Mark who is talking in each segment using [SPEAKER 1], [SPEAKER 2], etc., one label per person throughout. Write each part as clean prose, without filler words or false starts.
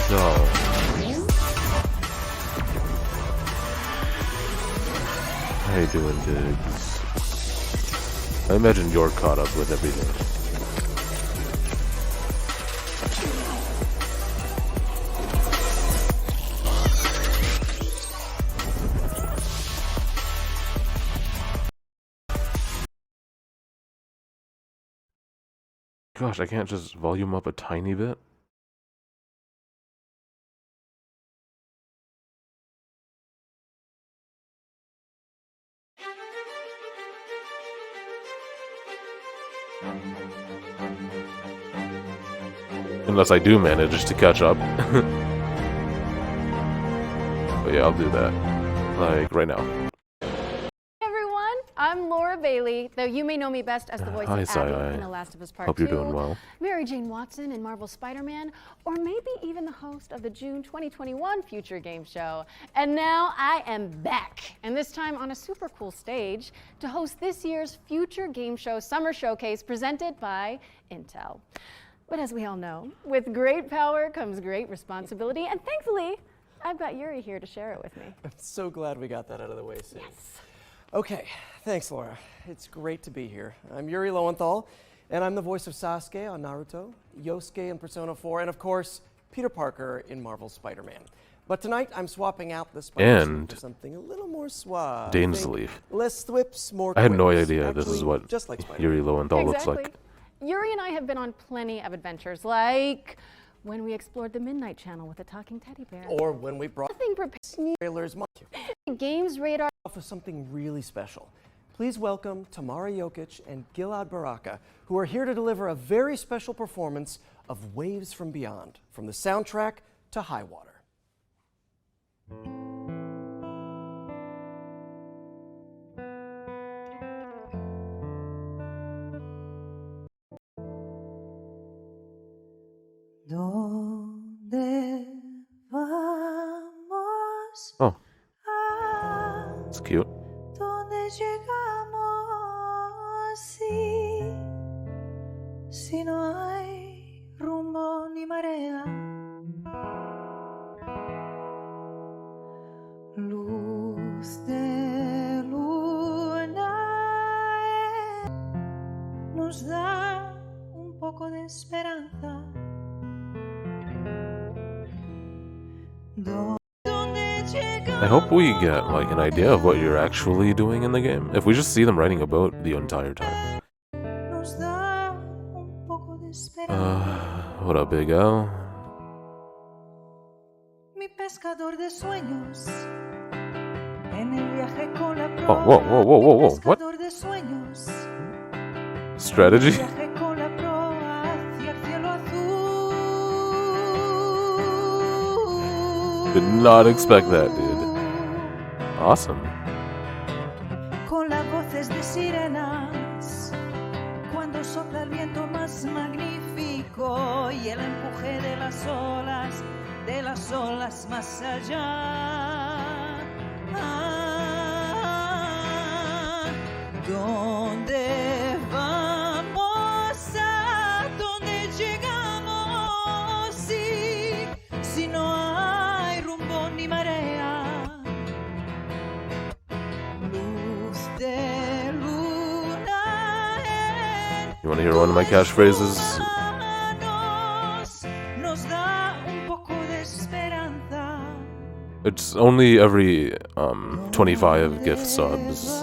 [SPEAKER 1] So. How you doing, Diggs? I imagine you're caught up with everything. Gosh, I can't just volume up a tiny bit? Unless I do manage to catch up. But yeah, I'll do that. Like, right now.
[SPEAKER 2] I'm Laura Bailey, though you may know me best as the voice of Abby in The Last of Us Part 2.
[SPEAKER 1] Hope you're doing well.
[SPEAKER 2] Mary Jane Watson in Marvel's Spider-Man, or maybe even the host of the June 2021 Future Game Show. And now I am back, and this time on a super cool stage to host this year's Future Game Show Summer Showcase presented by Intel. But as we all know, with great power comes great responsibility, and thankfully, I've got Yuri here to share it with me.
[SPEAKER 3] I'm so glad we got that out of the way soon.
[SPEAKER 2] Yes.
[SPEAKER 3] Okay, thanks, Laura. It's great to be here. I'm Yuri Lowenthal, and I'm the voice of Sasuke on Naruto, Yosuke in Persona 4, and of course, Peter Parker in Marvel's Spider-Man. But tonight, I'm swapping out the Spider-Man for something a little more suave.
[SPEAKER 1] Dainsleif.
[SPEAKER 3] Less thwips, more
[SPEAKER 1] I had no
[SPEAKER 3] quips.
[SPEAKER 1] idea
[SPEAKER 3] Actually,
[SPEAKER 1] this is what
[SPEAKER 3] just like
[SPEAKER 1] Yuri Lowenthal looks like.
[SPEAKER 2] Yuri and I have been on plenty of adventures, like when we explored the Midnight Channel with a talking teddy bear.
[SPEAKER 3] Or when we brought
[SPEAKER 2] Nothing prepared.
[SPEAKER 3] trailers.
[SPEAKER 2] Games radar.
[SPEAKER 3] Off with something really special. Please welcome Tamara Jokic and Gilad Baraka, who are here to deliver a very special performance of Waves from Beyond, from the soundtrack to High Water.
[SPEAKER 1] Oh. It's cute.
[SPEAKER 4] Si no hay rumbo ni marea, luz de luna nos da un poco de esperanza.
[SPEAKER 1] I hope we get like an idea of what you're actually doing in the game. If we just see them writing about the entire time. What up, Big L? Oh, whoa. What? Strategy? Did not expect that, dude. Awesome.
[SPEAKER 4] Con las voces de sirenas, cuando sopla el viento más magnífico y el empuje de las olas más allá. ¿Dónde vamos? ¿A dónde llegamos? Si no hay rumbo ni marea, luz de luna.
[SPEAKER 1] You want to hear one of my catchphrases?
[SPEAKER 4] Nos da un poco de esperanza.
[SPEAKER 1] It's only every 25 gift subs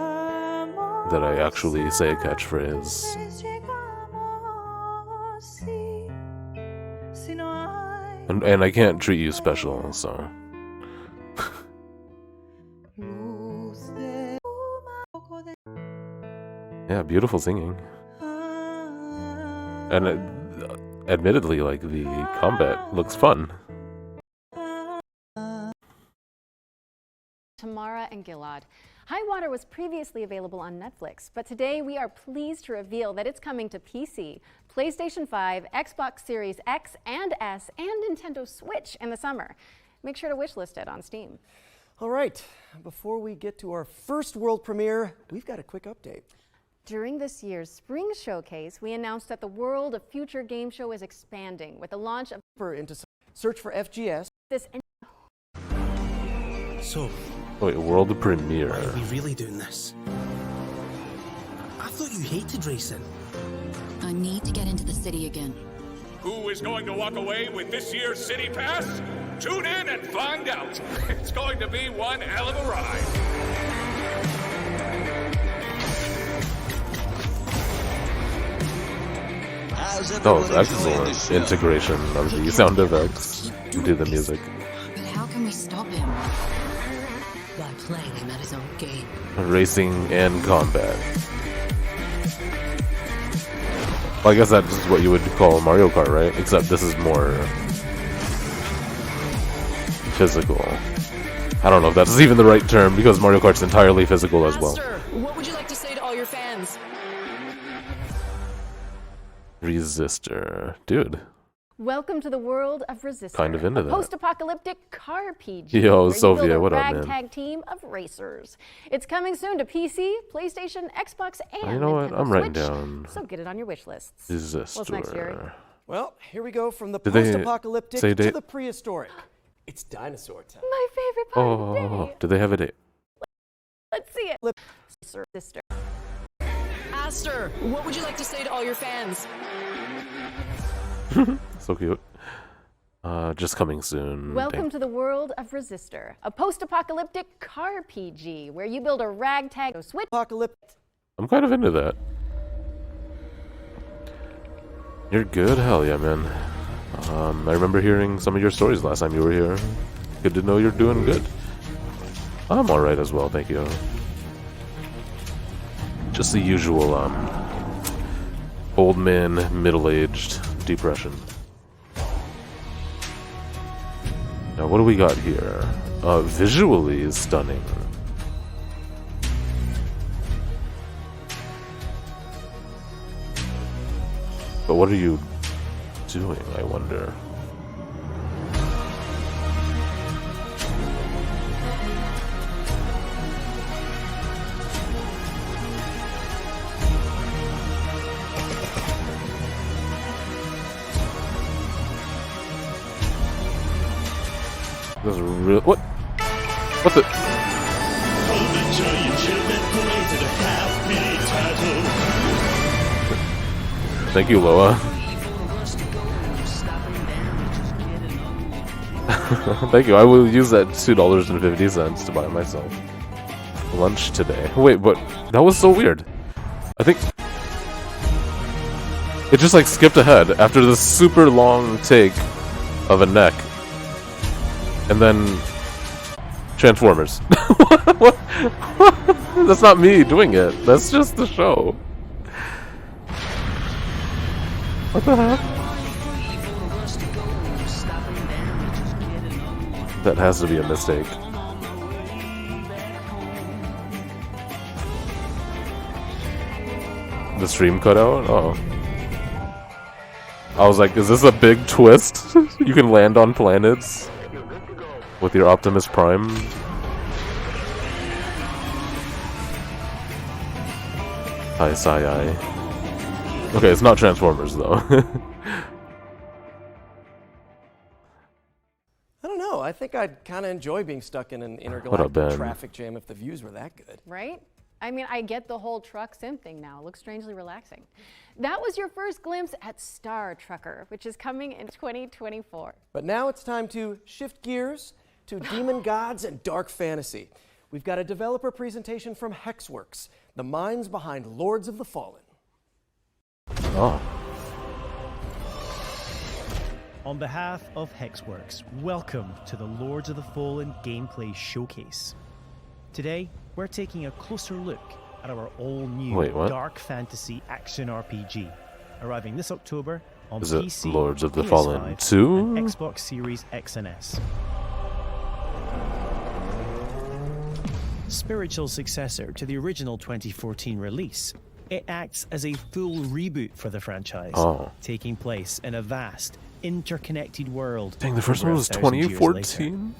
[SPEAKER 1] that I actually say a catchphrase. And I can't treat you special, so. Yeah, beautiful singing. And admittedly, like, the combat looks fun.
[SPEAKER 2] Tamara and Gilad. High Water was previously available on Netflix, but today we are pleased to reveal that it's coming to PC, PlayStation 5, Xbox Series X and S, and Nintendo Switch in the summer. Make sure to wishlist it on Steam.
[SPEAKER 3] All right, before we get to our first world premiere, we've got a quick update.
[SPEAKER 2] During this year's Spring Showcase, we announced that the world of Future Game Show is expanding with the launch of...
[SPEAKER 3] Search for FGS.
[SPEAKER 2] This
[SPEAKER 5] So,
[SPEAKER 1] Wait, world premiere.
[SPEAKER 5] are we really doing this? I thought you hated racing.
[SPEAKER 6] I need to get into the city again.
[SPEAKER 7] Who is going to walk away with this year's City Pass? Tune in and find out. It's going to be one hell of a ride.
[SPEAKER 1] That was excellent integration of the sound effects into the music.
[SPEAKER 6] But how can we stop him? By playing him at his own game.
[SPEAKER 1] Racing and combat. Well, I guess that's what you would call Mario Kart, right? Except this is more physical. I don't know if that's even the right term because Mario Kart's entirely physical as well.
[SPEAKER 8] Master, what would you like to say to all your fans?
[SPEAKER 1] Resistor. Dude.
[SPEAKER 2] Welcome to the world of Resistor.
[SPEAKER 1] Kind of into
[SPEAKER 2] a
[SPEAKER 1] that.
[SPEAKER 2] post-apocalyptic car PG.
[SPEAKER 1] Yo,
[SPEAKER 2] where
[SPEAKER 1] Sophia,
[SPEAKER 2] you build a
[SPEAKER 1] what up, man?
[SPEAKER 2] ragtag team of racers. It's coming soon to PC, PlayStation, Xbox, and
[SPEAKER 1] You know what?
[SPEAKER 2] Nintendo
[SPEAKER 1] I'm writing
[SPEAKER 2] Switch,
[SPEAKER 1] down
[SPEAKER 2] So get it on your wish lists.
[SPEAKER 1] Resistor.
[SPEAKER 2] What's next, Yuri?
[SPEAKER 3] Well, here we go from the
[SPEAKER 1] Did they
[SPEAKER 3] post-apocalyptic
[SPEAKER 1] say
[SPEAKER 3] to
[SPEAKER 1] date?
[SPEAKER 3] the prehistoric. It's dinosaur time.
[SPEAKER 2] My favorite part of the
[SPEAKER 1] Oh,
[SPEAKER 2] day.
[SPEAKER 1] do they have a date?
[SPEAKER 2] Let's see it. Resistor.
[SPEAKER 8] Aster, what would you like to say to all your fans?
[SPEAKER 1] So cute. Just coming soon.
[SPEAKER 2] Welcome
[SPEAKER 1] Dang.
[SPEAKER 2] to the world of Resistor, a post-apocalyptic car PG where you build a ragtag Switch.
[SPEAKER 3] Apocalyptic.
[SPEAKER 1] I'm kind of into that. You're good? Hell yeah, man. I remember hearing some of your stories last time you were here. Good to know you're doing good. I'm alright as well, thank you. Just the usual, old man, middle-aged depression. Now, what do we got here? Visually stunning. But what are you doing, I wonder? This is real. What? What the? Thank you, Loa. Thank you. I will use that $2.50 to buy myself lunch today. Wait, but that was so weird. I think it just like skipped ahead after this super long take of a neck, and then Transformers. What? That's not me doing it. That's just the show. What the heck? That has to be a mistake. The stream cut out? Oh. I was like, is this a big twist? You can land on planets with your Optimus Prime? Hi, Sai. Okay, it's not Transformers, though.
[SPEAKER 3] I don't know. I think I'd kind of enjoy being stuck in an
[SPEAKER 1] Ben?
[SPEAKER 3] intergalactic traffic jam if the views were that good.
[SPEAKER 2] Right? I mean, I get the whole truck sim thing now. It looks strangely relaxing. That was your first glimpse at Star Trucker, which is coming in 2024.
[SPEAKER 3] But now it's time to shift gears to demon gods and dark fantasy. We've got a developer presentation from Hexworks, the minds behind Lords of the Fallen.
[SPEAKER 1] Oh.
[SPEAKER 9] On behalf of Hexworks, welcome to the Lords of the Fallen gameplay showcase. Today, we're taking a closer look at our all-new
[SPEAKER 1] Wait, what?
[SPEAKER 9] dark fantasy action RPG, arriving this October on
[SPEAKER 1] Is it
[SPEAKER 9] PC,
[SPEAKER 1] Lords of the
[SPEAKER 9] PS5,
[SPEAKER 1] Fallen 2?
[SPEAKER 9] and Xbox Series X and S. Spiritual successor to the original 2014 release, it acts as a full reboot for the franchise, taking place in a vast, interconnected world.
[SPEAKER 1] Dang, the first
[SPEAKER 9] over
[SPEAKER 1] one was
[SPEAKER 9] 1,000 years later.
[SPEAKER 1] 2014?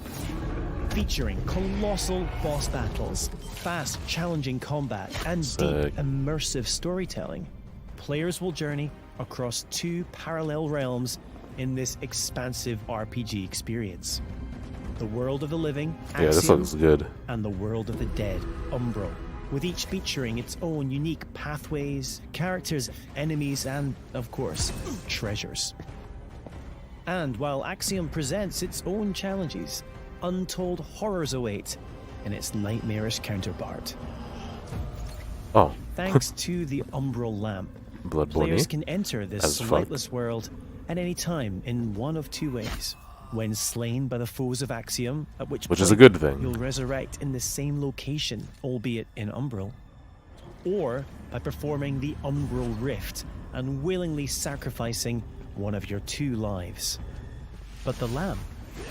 [SPEAKER 9] Featuring colossal boss battles, fast, challenging combat, and
[SPEAKER 1] Sick.
[SPEAKER 9] deep, immersive storytelling, players will journey across two parallel realms in this expansive RPG experience. The world of the living,
[SPEAKER 1] Yeah, this
[SPEAKER 9] Axiom,
[SPEAKER 1] looks good.
[SPEAKER 9] and the world of the dead, Umbral, with each featuring its own unique pathways, characters, enemies, and, of course, treasures. And while Axiom presents its own challenges, untold horrors await in its nightmarish counterpart.
[SPEAKER 1] Oh,
[SPEAKER 9] Thanks to the Umbral Lamp,
[SPEAKER 1] Bloodborne.
[SPEAKER 9] players can enter
[SPEAKER 1] As
[SPEAKER 9] this
[SPEAKER 1] fuck.
[SPEAKER 9] lightless world at any time in one of two ways. When slain by the foes of Axiom, at which
[SPEAKER 1] Which is a
[SPEAKER 9] point
[SPEAKER 1] good thing.
[SPEAKER 9] you'll resurrect in the same location, albeit in Umbral. Or by performing the Umbral Rift and willingly sacrificing one of your 2 lives. But the lamp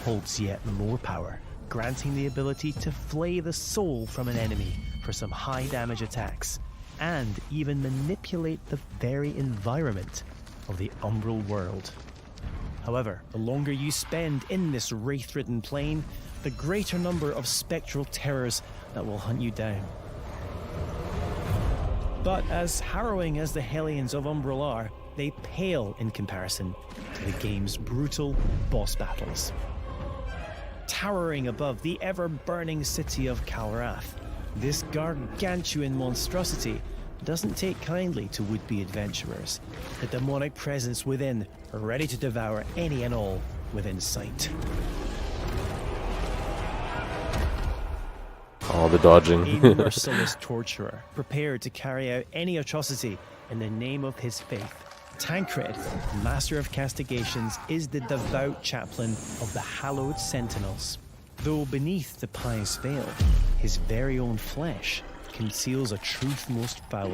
[SPEAKER 9] holds yet more power, granting the ability to flay the soul from an enemy for some high damage attacks, and even manipulate the very environment of the Umbral world. However, the longer you spend in this wraith-ridden plane, the greater number of spectral terrors that will hunt you down. But as harrowing as the Hellions of Umbral are, they pale in comparison to the game's brutal boss battles. Towering above the ever-burning city of Kalrath, this gargantuan monstrosity doesn't take kindly to would-be adventurers, the demonic presence within ready to devour any and all within sight.
[SPEAKER 1] All the dodging.
[SPEAKER 9] A merciless torturer, prepared to carry out any atrocity in the name of his faith. Tancred, master of castigations, is the devout chaplain of the hallowed sentinels. Though beneath the pious veil, his very own flesh conceals a truth most foul.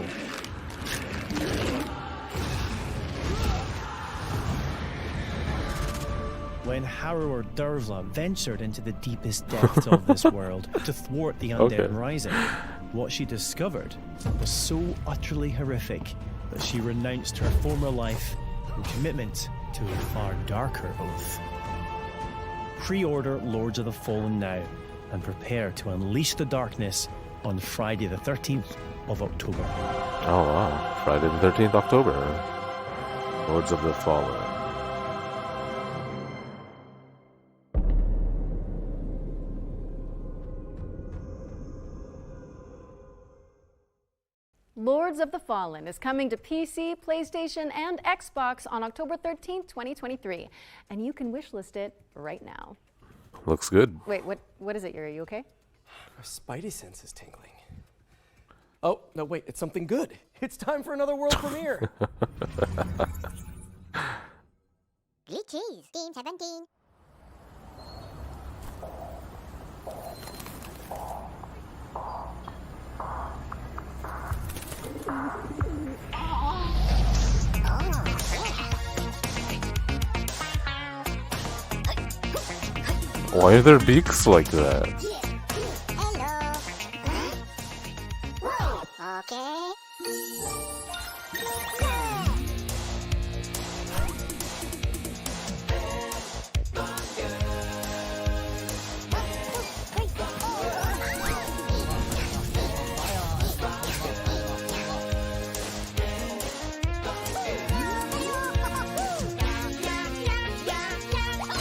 [SPEAKER 9] When Harrower Dervla ventured into the deepest depths of this world to thwart the Undead
[SPEAKER 1] Okay.
[SPEAKER 9] Rising, what she discovered was so utterly horrific that she renounced her former life in commitment to a far darker oath. Pre-order Lords of the Fallen now and prepare to unleash the darkness on Friday the 13th of October.
[SPEAKER 1] Oh wow, Friday the 13th October. Lords of the Fallen.
[SPEAKER 2] Lords of the Fallen is coming to PC, PlayStation, and Xbox on October 13th, 2023. And you can wishlist it right now.
[SPEAKER 1] Looks good.
[SPEAKER 2] Wait, what is it, Yuri? Are you okay?
[SPEAKER 3] My spidey sense is tingling. Oh, no, wait, it's something good. It's time for another world premiere.
[SPEAKER 10] Blue cheese, Team 17.
[SPEAKER 1] Why are there beaks like that?
[SPEAKER 10] Hello. Okay.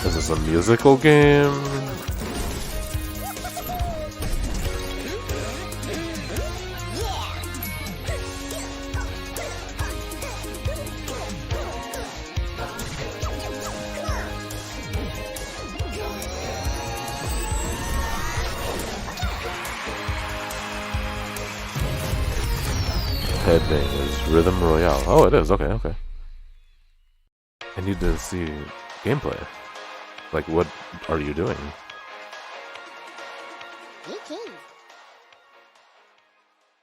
[SPEAKER 1] Is this a musical game? Headbangers Rhythm Royale. Oh, it is. Okay, okay. I need to see gameplay. Like, what are you doing?
[SPEAKER 10] Blue cheese,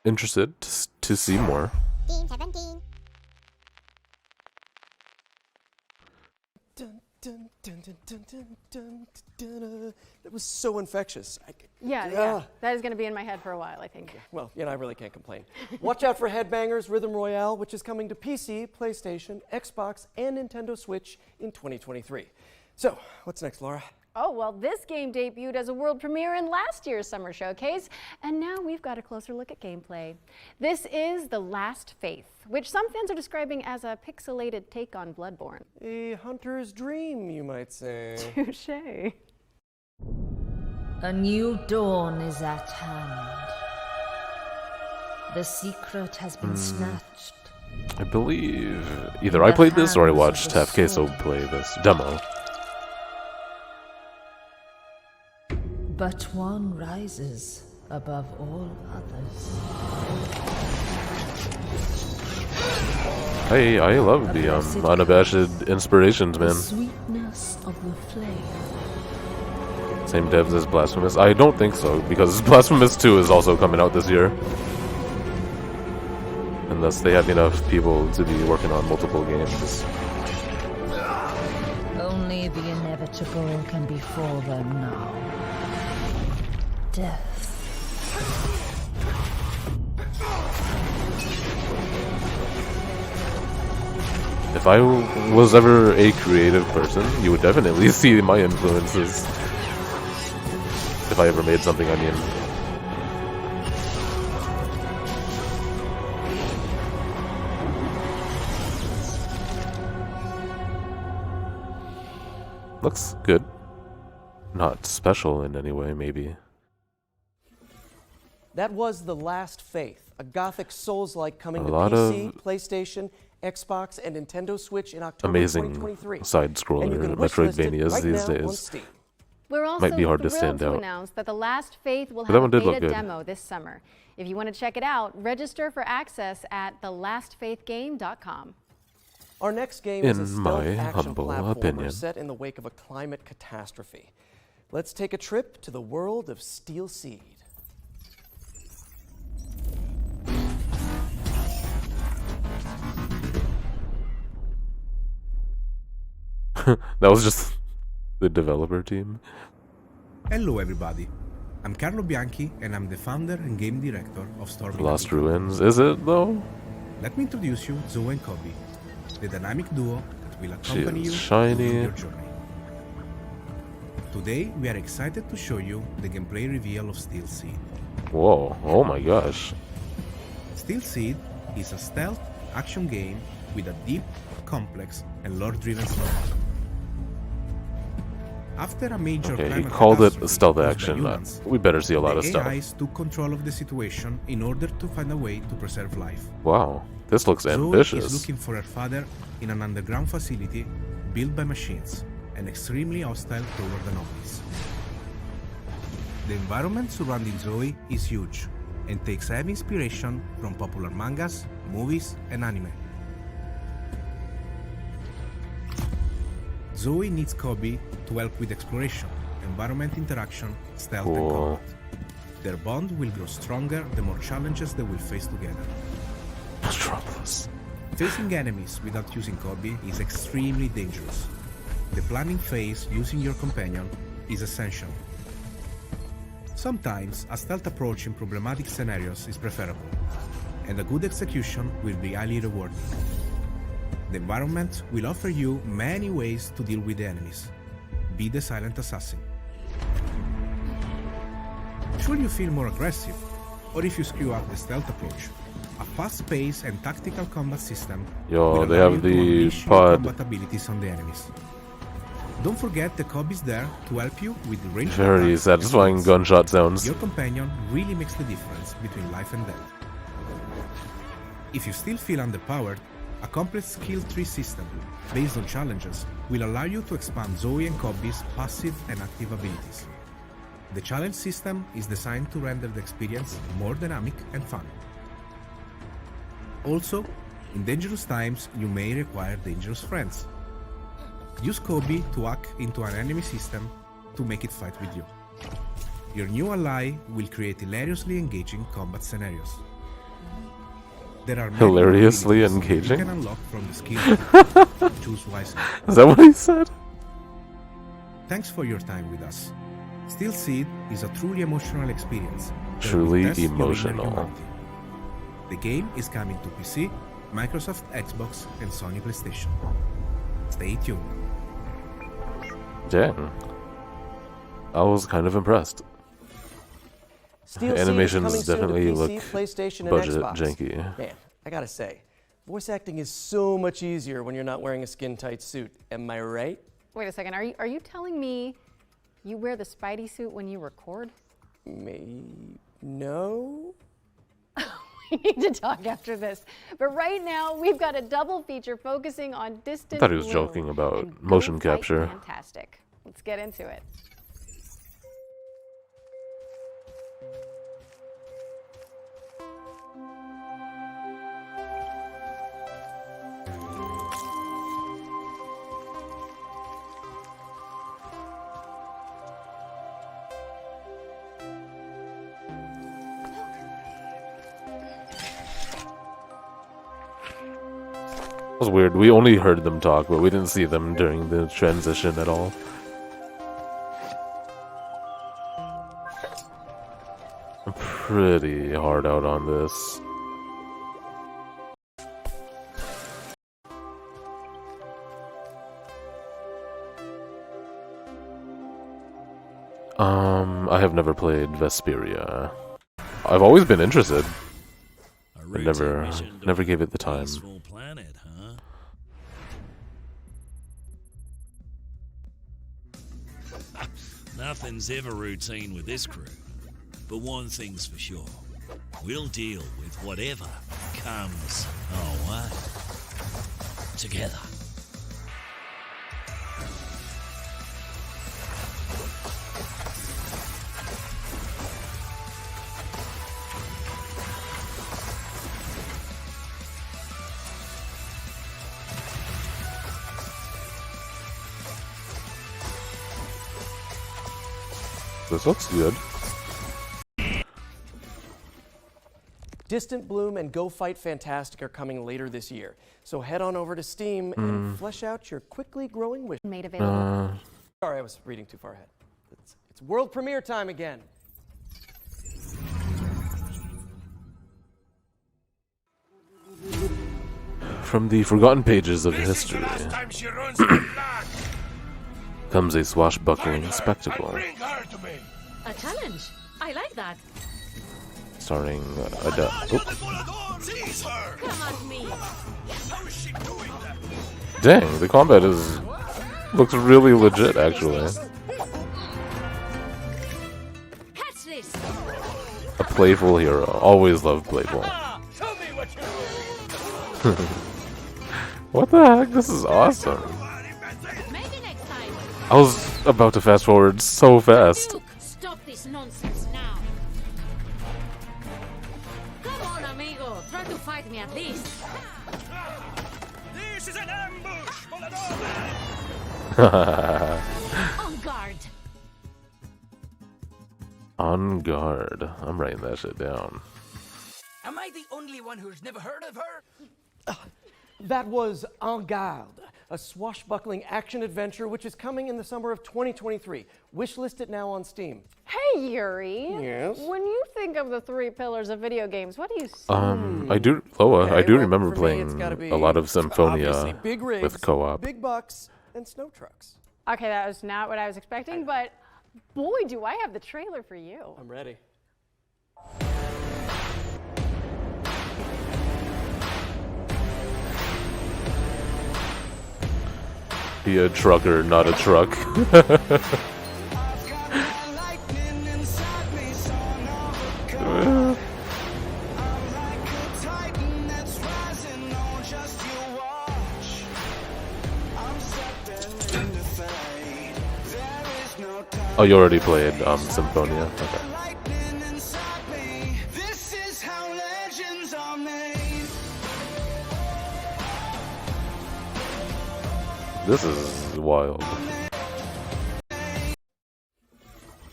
[SPEAKER 1] Interested to see more.
[SPEAKER 10] Team 17.
[SPEAKER 3] Dun, dun, dun, dun, dun, dun, dun, dun, dun. That was so infectious.
[SPEAKER 2] Yeah. That is going to be in my head for a while, I think.
[SPEAKER 3] Well, I really can't complain. Watch out for Headbangers Rhythm Royale, which is coming to PC, PlayStation, Xbox, and Nintendo Switch in 2023. So, what's next, Laura?
[SPEAKER 2] Oh, well, this game debuted as a world premiere in last year's Summer Showcase, and now we've got a closer look at gameplay. This is The Last Faith, which some fans are describing as a pixelated take on Bloodborne.
[SPEAKER 3] A hunter's dream, you might say.
[SPEAKER 2] Touché.
[SPEAKER 4] A new dawn is at hand. The secret has been snatched.
[SPEAKER 1] I believe either I played this or I watched Half Queso play this demo.
[SPEAKER 4] But one rises above all others.
[SPEAKER 1] Hey, I love the unabashed inspirations,
[SPEAKER 4] The
[SPEAKER 1] man.
[SPEAKER 4] sweetness of the flame.
[SPEAKER 1] Same devs as Blasphemous? I don't think so, because Blasphemous 2 is also coming out this year. Unless they have enough people to be working on multiple games.
[SPEAKER 4] Only the inevitable can befall them now. Death.
[SPEAKER 1] If I was ever a creative person, you would definitely see my influences. If I ever made something, I mean. Looks good. Not special in any way, maybe.
[SPEAKER 3] That was The Last Faith, a gothic Souls-like coming
[SPEAKER 1] A
[SPEAKER 3] to
[SPEAKER 1] lot
[SPEAKER 3] PC,
[SPEAKER 1] of
[SPEAKER 3] PlayStation, Xbox, and Nintendo Switch in October
[SPEAKER 1] amazing
[SPEAKER 3] 2023.
[SPEAKER 1] side-scroller
[SPEAKER 3] And you can wishlist it
[SPEAKER 1] Metroidvanias
[SPEAKER 3] right
[SPEAKER 1] these
[SPEAKER 3] now on
[SPEAKER 1] days.
[SPEAKER 3] Steam.
[SPEAKER 2] We're also
[SPEAKER 1] Might be hard to
[SPEAKER 2] thrilled
[SPEAKER 1] stand out.
[SPEAKER 2] announce that The Last Faith will
[SPEAKER 1] But that
[SPEAKER 2] have
[SPEAKER 1] one
[SPEAKER 2] a
[SPEAKER 1] did look
[SPEAKER 2] beta
[SPEAKER 1] good.
[SPEAKER 2] demo this summer. If you want to check it out, register for access at thelastfaithgame.com.
[SPEAKER 3] Our next game is a
[SPEAKER 1] In
[SPEAKER 3] stealth
[SPEAKER 1] my
[SPEAKER 3] action
[SPEAKER 1] humble
[SPEAKER 3] platformer
[SPEAKER 1] opinion.
[SPEAKER 3] set in the wake of a climate catastrophe. Let's take a trip to the world of Steel Seed.
[SPEAKER 1] That was just the developer team.
[SPEAKER 11] Hello everybody, I'm Carlo Bianchi and I'm the founder and game director of Storming
[SPEAKER 1] Lost
[SPEAKER 11] Beacon.
[SPEAKER 1] Ruins, is it though?
[SPEAKER 11] Let me introduce you Zoe and Kobe, the dynamic duo that will accompany
[SPEAKER 1] She
[SPEAKER 11] you
[SPEAKER 1] is shiny.
[SPEAKER 11] through your journey. Today we are excited to show you the gameplay reveal of Steel Seed.
[SPEAKER 1] Whoa, oh my gosh.
[SPEAKER 11] Steel Seed is a stealth action game with a deep, complex, and lore-driven story. After a major
[SPEAKER 1] Okay, he
[SPEAKER 11] climate
[SPEAKER 1] called it
[SPEAKER 11] catastrophe
[SPEAKER 1] stealth
[SPEAKER 11] caused by
[SPEAKER 1] action.
[SPEAKER 11] humans,
[SPEAKER 1] We better see a lot of
[SPEAKER 11] the
[SPEAKER 1] stuff.
[SPEAKER 11] AIs took control of the situation in order to find a way to preserve life.
[SPEAKER 1] Wow, this looks
[SPEAKER 11] Zoe is
[SPEAKER 1] ambitious.
[SPEAKER 11] looking for her father in an underground facility built by machines and extremely hostile toward anomalies. The environment surrounding Zoe is huge and takes heavy inspiration from popular mangas, movies, and anime. Zoe needs Kobe to help with exploration, environment interaction, stealth, and
[SPEAKER 1] Cool.
[SPEAKER 11] combat. Their bond will grow stronger the more challenges they will face together.
[SPEAKER 1] Metropolis.
[SPEAKER 11] Facing enemies without using Kobe is extremely dangerous. The planning phase using your companion is essential. Sometimes a stealth approach in problematic scenarios is preferable, and a good execution will be highly rewarding. The environment will offer you many ways to deal with the enemies. Be the silent assassin. Should you feel more aggressive, or if you screw up the stealth approach, a fast-paced and tactical combat system
[SPEAKER 1] Yo,
[SPEAKER 11] will
[SPEAKER 1] they
[SPEAKER 11] allow
[SPEAKER 1] have
[SPEAKER 11] you to
[SPEAKER 1] the
[SPEAKER 11] unleash your
[SPEAKER 1] pod.
[SPEAKER 11] combat abilities on the enemies. Don't forget the Kobe is there to help you with the ranged
[SPEAKER 1] Very
[SPEAKER 11] attacks and
[SPEAKER 1] satisfying
[SPEAKER 11] skills.
[SPEAKER 1] gunshot sounds.
[SPEAKER 11] Your companion really makes the difference between life and death. If you still feel underpowered, a complex skill tree system based on challenges will allow you to expand Zoe and Kobe's passive and active abilities. The challenge system is designed to render the experience more dynamic and fun. Also, in dangerous times, you may require dangerous friends. Use Kobe to hack into an enemy system to make it fight with you. Your new ally will create hilariously engaging combat scenarios. There are many
[SPEAKER 1] Hilariously
[SPEAKER 11] abilities
[SPEAKER 1] engaging?
[SPEAKER 11] you can unlock from the skill tree. Choose wisely.
[SPEAKER 1] Is that what he said?
[SPEAKER 11] Thanks for your time with us. Steel Seed is a truly emotional experience. that
[SPEAKER 1] Truly
[SPEAKER 11] will test your inner
[SPEAKER 1] emotional.
[SPEAKER 11] humanity. The game is coming to PC, Microsoft Xbox, and Sony PlayStation. Stay tuned.
[SPEAKER 1] Dang. I was kind of impressed.
[SPEAKER 3] Steel Seed
[SPEAKER 1] Animations
[SPEAKER 3] coming soon to
[SPEAKER 1] definitely
[SPEAKER 3] PC,
[SPEAKER 1] look
[SPEAKER 3] PlayStation, and
[SPEAKER 1] budget
[SPEAKER 3] Xbox.
[SPEAKER 1] janky.
[SPEAKER 3] Man, I gotta say, voice acting is so much easier when you're not wearing a skin-tight suit. Am I right?
[SPEAKER 2] Wait a second. Are you telling me you wear the Spidey suit when you record?
[SPEAKER 3] No.
[SPEAKER 2] We need to talk after this. But right now, we've got a double feature focusing on Distant
[SPEAKER 1] I thought he was
[SPEAKER 2] Bloom
[SPEAKER 1] joking about
[SPEAKER 2] and
[SPEAKER 1] motion
[SPEAKER 2] Go Fight
[SPEAKER 1] capture.
[SPEAKER 2] Fantastic. Let's get into it.
[SPEAKER 1] It was weird. We only heard them talk, but we didn't see them during the transition at all. I'm pretty hard out on this. I have never played Vesperia. I've always been interested. But never gave it the time.
[SPEAKER 12] Planet, huh? Nothing's ever routine with this crew. But one thing's for sure. We'll deal with whatever comes our way. Together.
[SPEAKER 1] This looks good.
[SPEAKER 3] Distant Bloom and Go Fight Fantastic are coming later this year. So head on over to Steam and flesh out your quickly growing wish.
[SPEAKER 2] Made available.
[SPEAKER 3] Sorry, I was reading too far ahead. It's world premiere time again.
[SPEAKER 1] From the forgotten pages of history comes a swashbuckling spectacle
[SPEAKER 8] A challenge. I like that.
[SPEAKER 1] starring
[SPEAKER 8] Come at me.
[SPEAKER 1] Dang, the combat looks really legit actually.
[SPEAKER 8] Catch this.
[SPEAKER 1] A playful hero. Always loved playful. What the heck? This is awesome.
[SPEAKER 8] Maybe next time.
[SPEAKER 1] I was about to fast forward so fast.
[SPEAKER 8] Luke, stop this nonsense now. Come on, amigo. Try to fight me at least.
[SPEAKER 12] This is an ambush!
[SPEAKER 8] On guard.
[SPEAKER 1] On guard. I'm writing that shit down.
[SPEAKER 5] Am I the only one who's never heard of her?
[SPEAKER 3] That was En Garde, a swashbuckling action-adventure which is coming in the summer of 2023. Wishlist it now on Steam.
[SPEAKER 2] Hey, Yuri.
[SPEAKER 3] Yes?
[SPEAKER 2] When you think of the three pillars of video games, what do you see?
[SPEAKER 1] I do, Loa, I
[SPEAKER 3] Okay,
[SPEAKER 1] do
[SPEAKER 3] well,
[SPEAKER 1] remember
[SPEAKER 3] for me, it's
[SPEAKER 1] playing
[SPEAKER 3] gotta be
[SPEAKER 1] a lot of
[SPEAKER 3] obviously
[SPEAKER 1] Symphonia
[SPEAKER 3] big rigs,
[SPEAKER 1] with co-op.
[SPEAKER 3] big bucks, and snow trucks.
[SPEAKER 2] Okay, that was not what I was expecting, but boy, do I have the trailer for you.
[SPEAKER 3] I'm ready.
[SPEAKER 1] Be a trucker, not a truck. Oh, you already played Symphonia? Okay. This is wild.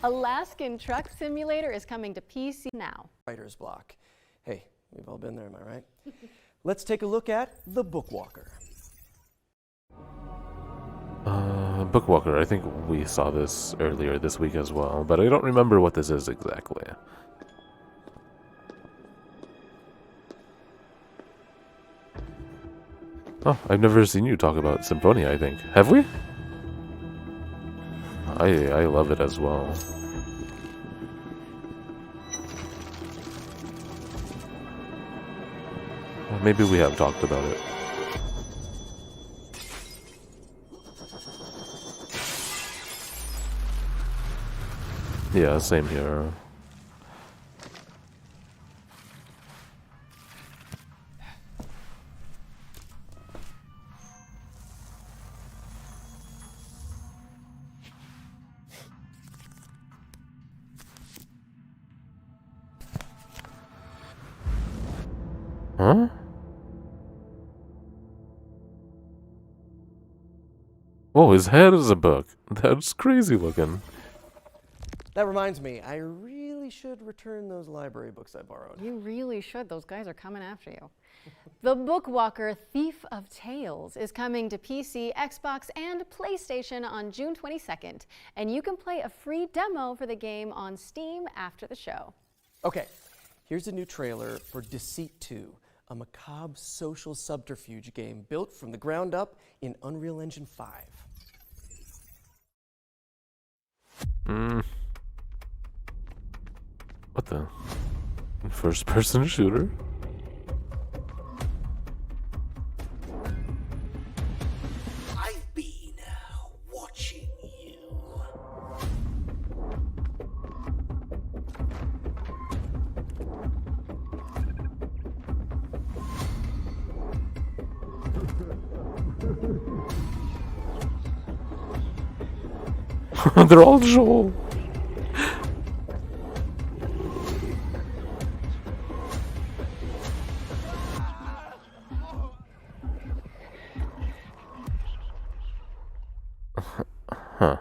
[SPEAKER 2] Alaskan Truck Simulator is coming to PC now.
[SPEAKER 3] Writer's block. Hey, we've all been there, am I right? Let's take a look at The Bookwalker.
[SPEAKER 1] Bookwalker, I think we saw this earlier this week as well, but I don't remember what this is exactly. Oh, I've never seen you talk about Symphonia, I think. Have we? I love it as well. Maybe we have talked about it. Yeah, same here. Huh? Oh, his head is a book. That's crazy looking.
[SPEAKER 3] That reminds me, I really should return those library books I borrowed.
[SPEAKER 2] You really should. Those guys are coming after you. The Bookwalker Thief of Tales is coming to PC, Xbox, and PlayStation on June 22nd, and you can play a free demo for the game on Steam after the show.
[SPEAKER 3] Okay, here's a new trailer for Deceit 2, a macabre social subterfuge game built from the ground up in Unreal Engine 5.
[SPEAKER 1] What the? First-person shooter?
[SPEAKER 5] I've been watching you.
[SPEAKER 1] They're all Joel. Huh.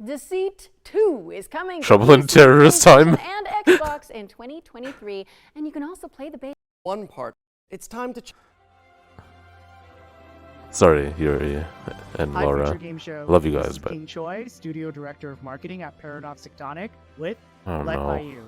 [SPEAKER 2] Deceit 2 is coming to
[SPEAKER 1] Trouble in
[SPEAKER 2] PC,
[SPEAKER 1] Terrorist Time.
[SPEAKER 2] and Xbox in 2023, and you can also play the beta.
[SPEAKER 3] One part. It's time to.
[SPEAKER 1] Sorry, Yuri and
[SPEAKER 13] Hi,
[SPEAKER 1] Laura.
[SPEAKER 13] Future Game Show.
[SPEAKER 1] Love you
[SPEAKER 13] This
[SPEAKER 1] guys,
[SPEAKER 13] is
[SPEAKER 1] but
[SPEAKER 13] King Choi, Studio Director of Marketing at Paradox Tectonic, with
[SPEAKER 1] Oh,
[SPEAKER 13] Led
[SPEAKER 1] no.
[SPEAKER 13] by You.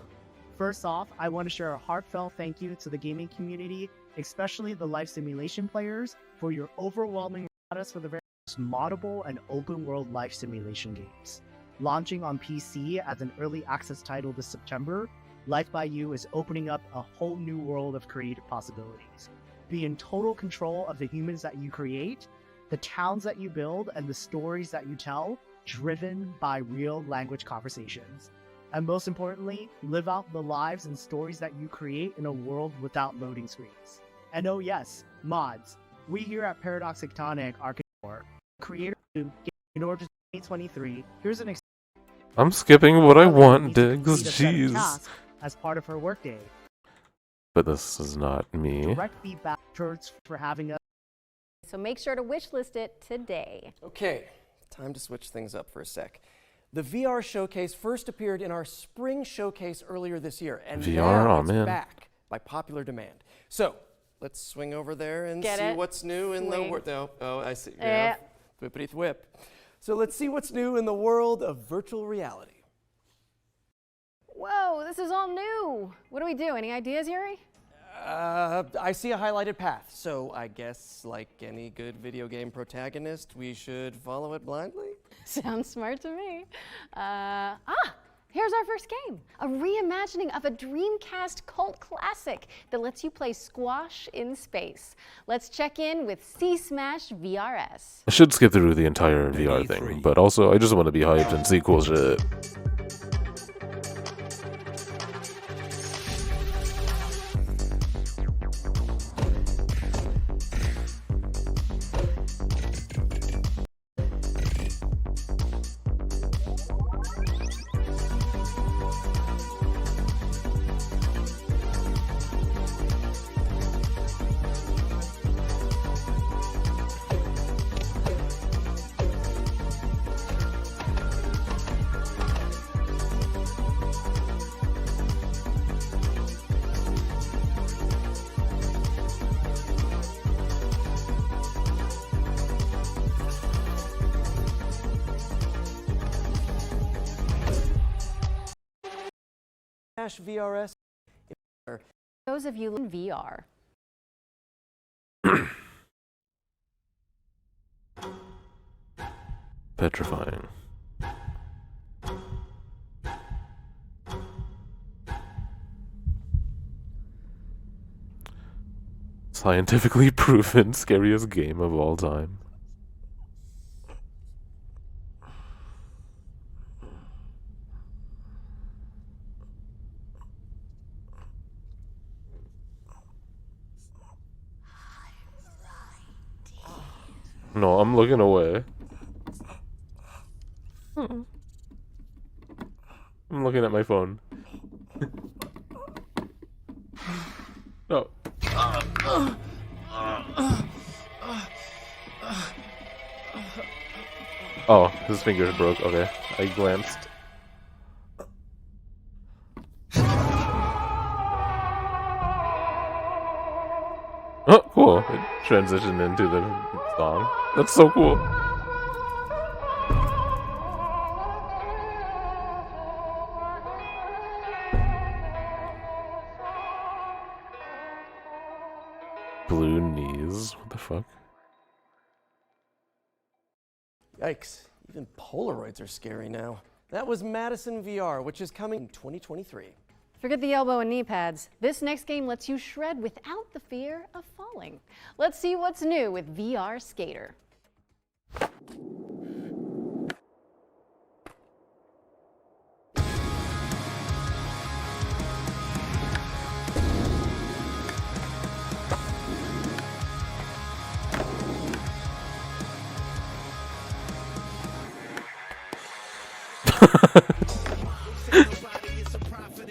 [SPEAKER 13] First off, I want to share a heartfelt thank you to the gaming community, especially the life simulation players, for your overwhelming us for the very most moddable and open world life simulation games. Launching on PC as an early access title this September, Life by You is opening up a whole new world of creative possibilities. Be in total control of the humans that you create, the towns that you build, and the stories that you tell, driven by real language conversations. And most importantly, live out the lives and stories that you create in a world without loading screens. And oh yes, mods. We here at Paradox Tectonic are creator in order to 2023. Here's an
[SPEAKER 1] I'm skipping what I want,
[SPEAKER 13] needs to
[SPEAKER 1] Diggs.
[SPEAKER 13] complete a set of
[SPEAKER 1] Jeez.
[SPEAKER 13] tasks as part of her workday.
[SPEAKER 1] But this is not me.
[SPEAKER 13] Direct feedback towards for having us.
[SPEAKER 2] So make sure to wishlist it today.
[SPEAKER 3] Okay, time to switch things up for a sec. The VR showcase first appeared in our spring showcase earlier this year, and
[SPEAKER 1] VR?
[SPEAKER 3] now
[SPEAKER 1] Oh,
[SPEAKER 3] it's
[SPEAKER 1] man.
[SPEAKER 3] back by popular demand. So let's swing over there and
[SPEAKER 2] Get
[SPEAKER 3] see
[SPEAKER 2] it?
[SPEAKER 3] what's new in the
[SPEAKER 2] Swing.
[SPEAKER 3] world. Oh, I see.
[SPEAKER 2] Eh.
[SPEAKER 3] Whippity whip. So let's see what's new in the world of virtual reality.
[SPEAKER 2] Whoa, this is all new. What do we do? Any ideas, Yuri?
[SPEAKER 3] I see a highlighted path, so I guess, like any good video game protagonist, we should follow it blindly?
[SPEAKER 2] Sounds smart to me. Here's our first game. A reimagining of a Dreamcast cult classic that lets you play squash in space. Let's check in with C-Smash VRS.
[SPEAKER 1] I should skip through the entire VR thing, but also I just want to be hyped and see cool shit.
[SPEAKER 3] Smash VRS.
[SPEAKER 2] Those of you in VR.
[SPEAKER 1] Petrifying. Scientifically proven scariest game of all time. No, I'm looking away. I'm looking at my phone. No. Oh, his fingers broke. Okay, I glanced. Oh, cool. It transitioned into the song. That's so cool. Blue knees. What the fuck?
[SPEAKER 3] Yikes. Even Polaroids are scary now. That was Madison VR, which is coming in 2023.
[SPEAKER 2] Forget the elbow and knee pads. This next game lets you shred without the fear of falling. Let's see what's new with VR Skater.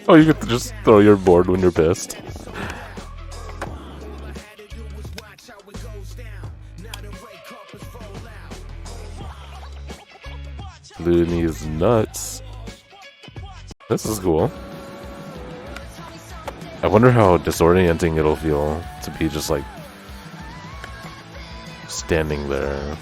[SPEAKER 1] Oh, you get to just throw your board when you're pissed. Looney is nuts. This is cool. I wonder how disorienting it'll feel to be just like standing there.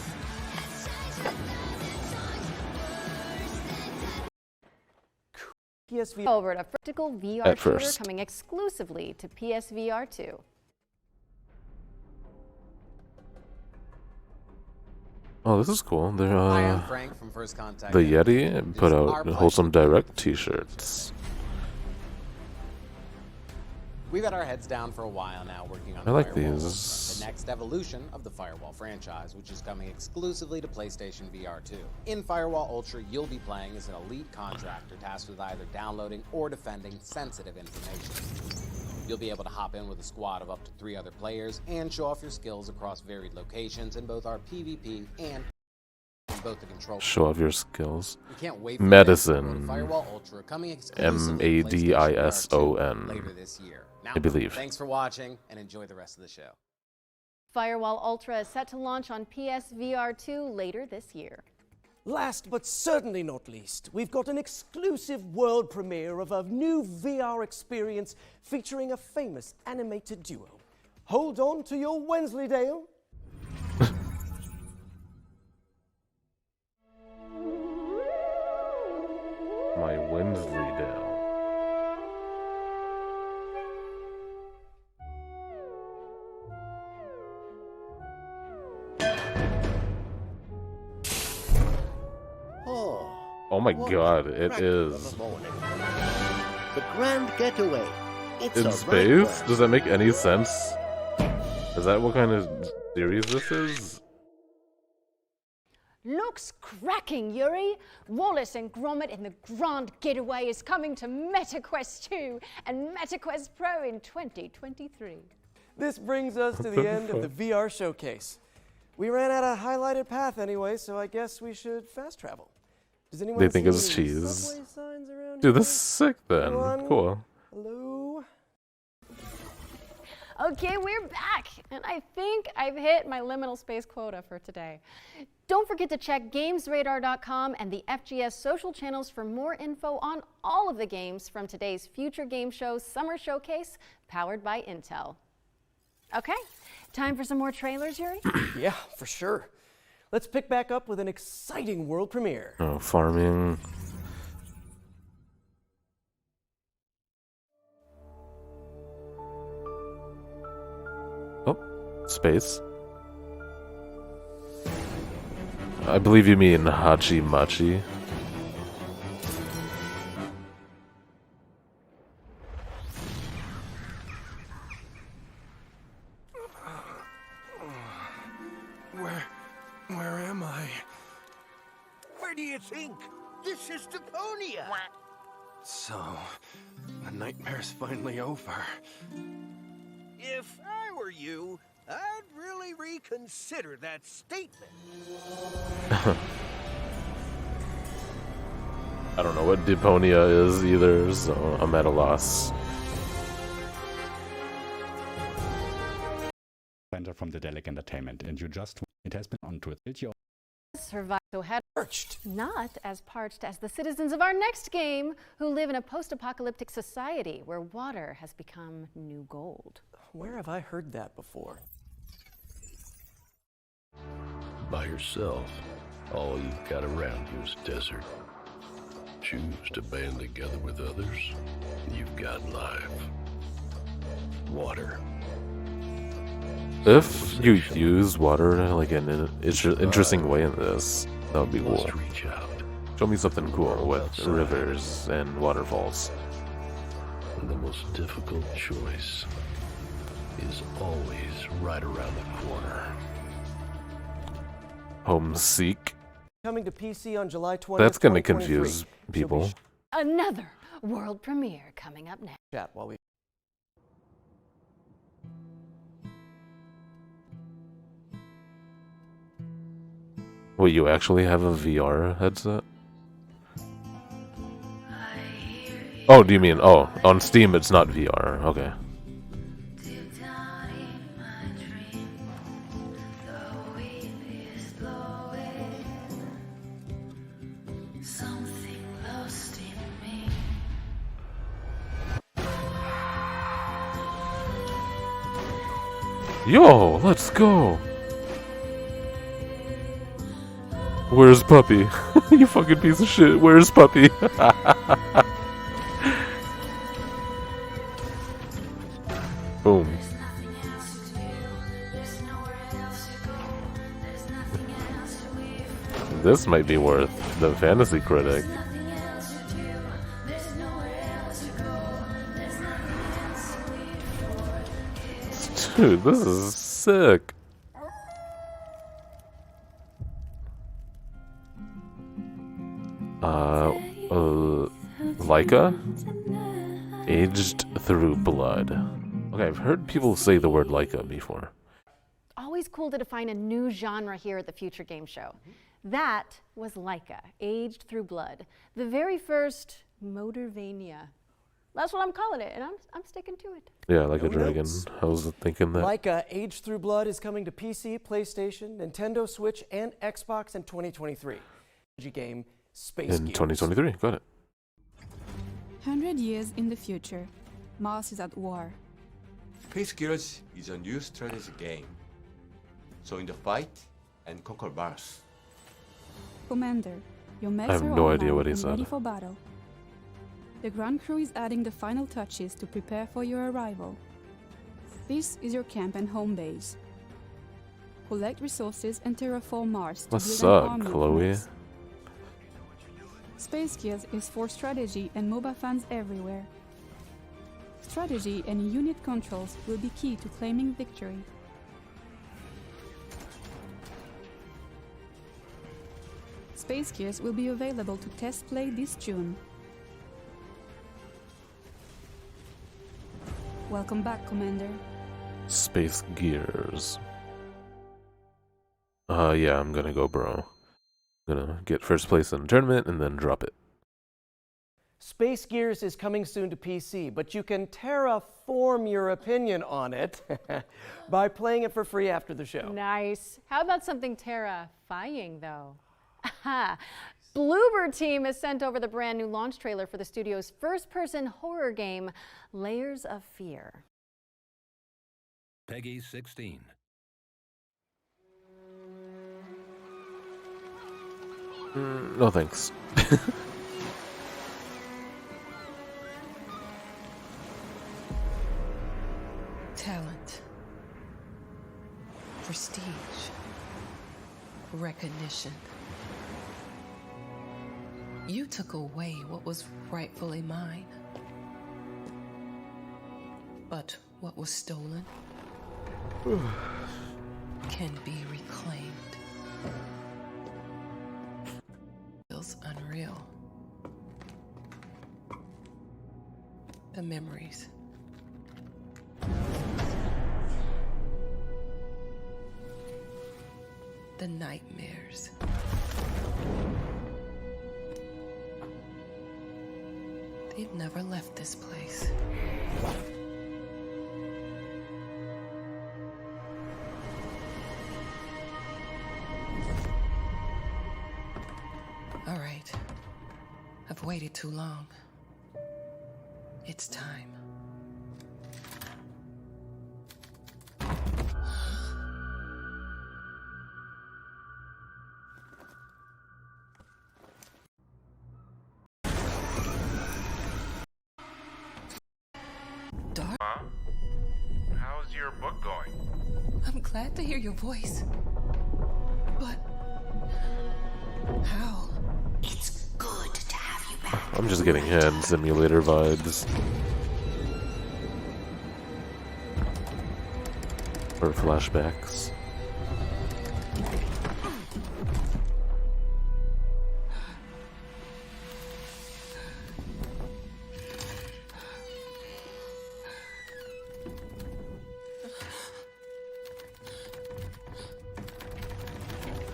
[SPEAKER 3] PSVR
[SPEAKER 2] Over to practical VR
[SPEAKER 1] At
[SPEAKER 2] shooter
[SPEAKER 1] first.
[SPEAKER 2] coming exclusively to PSVR 2.
[SPEAKER 1] Oh, this is cool. They're
[SPEAKER 14] Hi, I'm Frank from First Contact.
[SPEAKER 1] the Yeti put
[SPEAKER 14] It's
[SPEAKER 1] out
[SPEAKER 14] our pleasure
[SPEAKER 1] Wholesome
[SPEAKER 14] to
[SPEAKER 1] Direct t-shirts.
[SPEAKER 14] We've had our heads down for a while now working on
[SPEAKER 1] I like
[SPEAKER 14] Firewall
[SPEAKER 1] these.
[SPEAKER 14] Ultra, the next evolution of the Firewall franchise, which is coming exclusively to PlayStation VR 2. In Firewall Ultra, you'll be playing as an elite contractor tasked with either downloading or defending sensitive information. You'll be able to hop in with a squad of up to 3 other players and show off your skills across varied locations in both our PvP and in both the control.
[SPEAKER 1] Show off your skills.
[SPEAKER 14] We can't wait for
[SPEAKER 1] Medicine.
[SPEAKER 14] Firewall Ultra coming exclusively to
[SPEAKER 1] M-A-D-I-S-O-N.
[SPEAKER 14] later this year. Now,
[SPEAKER 1] I believe.
[SPEAKER 14] Thanks for watching and enjoy the rest of the show.
[SPEAKER 2] Firewall Ultra is set to launch on PSVR 2 later this year.
[SPEAKER 3] Last but certainly not least, we've got an exclusive world premiere of a new VR experience featuring a famous animated duo. Hold on to your Wensleydale.
[SPEAKER 1] My Wensleydale. Oh my god, it is.
[SPEAKER 15] The grand getaway. It's
[SPEAKER 1] In
[SPEAKER 15] a
[SPEAKER 1] space? Does that make any sense? Is that what kind of series this is?
[SPEAKER 2] Looks cracking, Yuri! Wallace and Gromit in the Grand Getaway is coming to MetaQuest 2 and MetaQuest Pro in 2023.
[SPEAKER 3] This brings us to the end of the VR showcase. We ran out of highlighted path anyway, so I guess we should fast travel. Does anyone
[SPEAKER 1] They think
[SPEAKER 3] see
[SPEAKER 1] it's
[SPEAKER 3] any
[SPEAKER 1] cheese.
[SPEAKER 3] subway signs around
[SPEAKER 1] Dude,
[SPEAKER 3] here?
[SPEAKER 1] this is sick then.
[SPEAKER 3] Anyone?
[SPEAKER 1] Cool.
[SPEAKER 3] Hello?
[SPEAKER 2] Okay, we're back, and I think I've hit my liminal space quota for today. Don't forget to check GamesRadar.com and the FGS social channels for more info on all of the games from today's Future Game Show Summer Showcase, powered by Intel. Okay, time for some more trailers, Yuri?
[SPEAKER 3] Yeah, for sure. Let's pick back up with an exciting world premiere.
[SPEAKER 1] Oh, farming. Oh, space. I believe you mean Hachi Machi.
[SPEAKER 16] Where am I?
[SPEAKER 15] Where do you think? This is Deponia.
[SPEAKER 16] So, the nightmare's finally over.
[SPEAKER 15] If I were you, I'd really reconsider that statement.
[SPEAKER 1] I don't know what Deponia is either, so I'm at a loss.
[SPEAKER 17] Center from the Delic Entertainment, and you just it has been on to tilt your
[SPEAKER 2] Survive so had not as parched as the citizens of our next game who live in a post-apocalyptic society where water has become new gold.
[SPEAKER 3] Where have I heard that before?
[SPEAKER 18] By yourself, all you've got around you is desert. Choose to band together with others, you've got life. Water.
[SPEAKER 1] If you use water like in an interesting way in this, that would be cool. Show me something cool with rivers and waterfalls.
[SPEAKER 18] And the most difficult choice is always right around the corner.
[SPEAKER 1] Homeseek.
[SPEAKER 3] Coming to PC on July 20th.
[SPEAKER 1] That's gonna confuse people.
[SPEAKER 2] Another world premiere coming up next.
[SPEAKER 3] Chat while we.
[SPEAKER 1] Wait, you actually have a VR headset? Oh, do you mean, oh, on Steam it's not VR, okay. Yo, let's go! Where's Puppy? You fucking piece of shit. Where's Puppy? Boom. This might be worth the Fantasy Critic. Dude, this is sick. Laika? Aged through blood. Okay, I've heard people say the word Laika before.
[SPEAKER 2] Always cool to define a new genre here at the Future Game Show. That was Laika, Aged Through Blood. The very first Motorvania. That's what I'm calling it, and I'm sticking to it.
[SPEAKER 1] Yeah, like a dragon. I was thinking that.
[SPEAKER 3] Laika Aged Through Blood is coming to PC, PlayStation, Nintendo Switch, and Xbox in 2023. Game Space
[SPEAKER 1] In
[SPEAKER 3] Gears.
[SPEAKER 1] 2023, got it.
[SPEAKER 19] 100 years in the future, Mars is at war.
[SPEAKER 20] Space Gears is a new strategy game. So in the fight and conquer Mars.
[SPEAKER 19] Commander, your mechs
[SPEAKER 1] I have
[SPEAKER 19] are
[SPEAKER 1] no
[SPEAKER 19] online
[SPEAKER 1] idea what he
[SPEAKER 19] and
[SPEAKER 1] said.
[SPEAKER 19] ready for battle. The ground crew is adding the final touches to prepare for your arrival. This is your camp and home base. Collect resources and terraform Mars to
[SPEAKER 1] What's
[SPEAKER 19] build an
[SPEAKER 1] up,
[SPEAKER 19] army of
[SPEAKER 1] Chloe?
[SPEAKER 19] mechs. Space Gears is for strategy and MOBA fans everywhere. Strategy and unit controls will be key to claiming victory. Space Gears will be available to test play this June. Welcome back, Commander.
[SPEAKER 1] Space Gears. Yeah, I'm gonna go bro. Gonna get first place in the tournament and then drop it.
[SPEAKER 3] Space Gears is coming soon to PC, but you can terraform your opinion on it by playing it for free after the show.
[SPEAKER 2] Nice. How about something terrifying, though? Aha! Bloober Team has sent over the brand new launch trailer for the studio's first-person horror game, Layers of Fear.
[SPEAKER 21] Peggy 16.
[SPEAKER 1] No thanks.
[SPEAKER 6] Talent, prestige, recognition. You took away what was rightfully mine. But what was stolen can be reclaimed. Feels unreal. The memories. The nightmares. They've never left this place. All right. I've waited too long. It's time. Dark?
[SPEAKER 7] Huh? How's your book going?
[SPEAKER 6] I'm glad to hear your voice. But how?
[SPEAKER 10] It's good to have you back.
[SPEAKER 1] I'm just getting hand simulator vibes. Or flashbacks.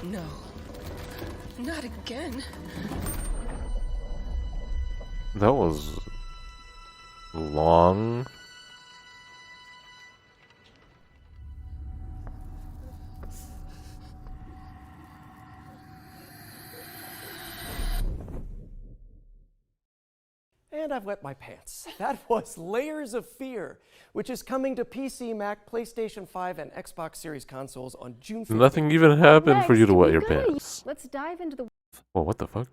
[SPEAKER 6] No. Not again.
[SPEAKER 1] That was long.
[SPEAKER 3] And I've wet my pants. That was Layers of Fear, which is coming to PC, Mac, PlayStation 5, and Xbox Series consoles on June 15th.
[SPEAKER 1] Nothing even happened for you to wet your
[SPEAKER 2] Next, we gotta-
[SPEAKER 1] pants.
[SPEAKER 2] Let's dive into the
[SPEAKER 1] Oh, what the fuck?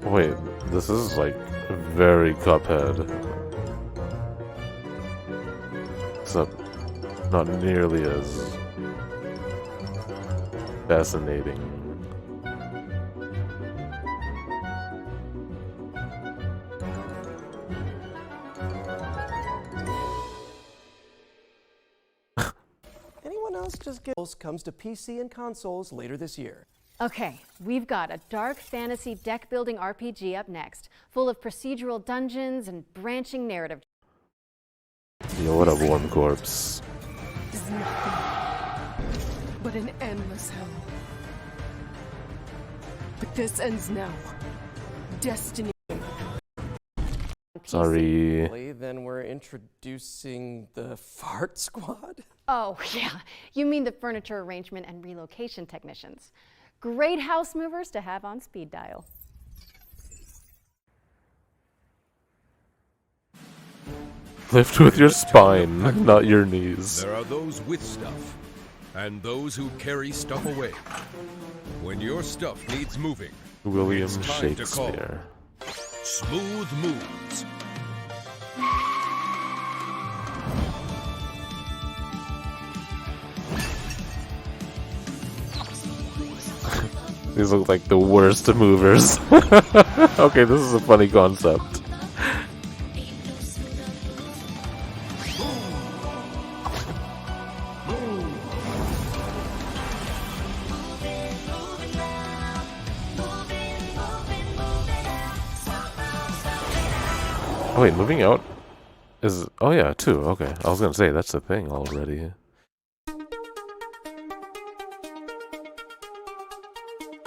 [SPEAKER 1] Wait, this is like very Cuphead. Except not nearly as fascinating.
[SPEAKER 3] Anyone else just get comes to PC and consoles later this year.
[SPEAKER 2] Okay, we've got a dark fantasy deck building RPG up next, full of procedural dungeons and branching narrative.
[SPEAKER 1] Yo, what up, Warm Corpse?
[SPEAKER 6] Is nothing but an endless hell. But this ends now. Destiny.
[SPEAKER 1] Sorry.
[SPEAKER 3] Then we're introducing the Fart Squad.
[SPEAKER 2] Oh, yeah, you mean the furniture arrangement and relocation technicians. Great house movers to have on speed dial.
[SPEAKER 1] Lift with your spine, not your knees.
[SPEAKER 21] There are those with stuff, and those who carry stuff away. When your stuff needs moving,
[SPEAKER 1] William
[SPEAKER 21] it's time to call
[SPEAKER 1] Shakespeare.
[SPEAKER 21] Smooth Moves.
[SPEAKER 1] These look like the worst movers. Okay, this is a funny concept. Oh wait, moving out is... Oh yeah, 2, okay. I was gonna say, that's the thing already.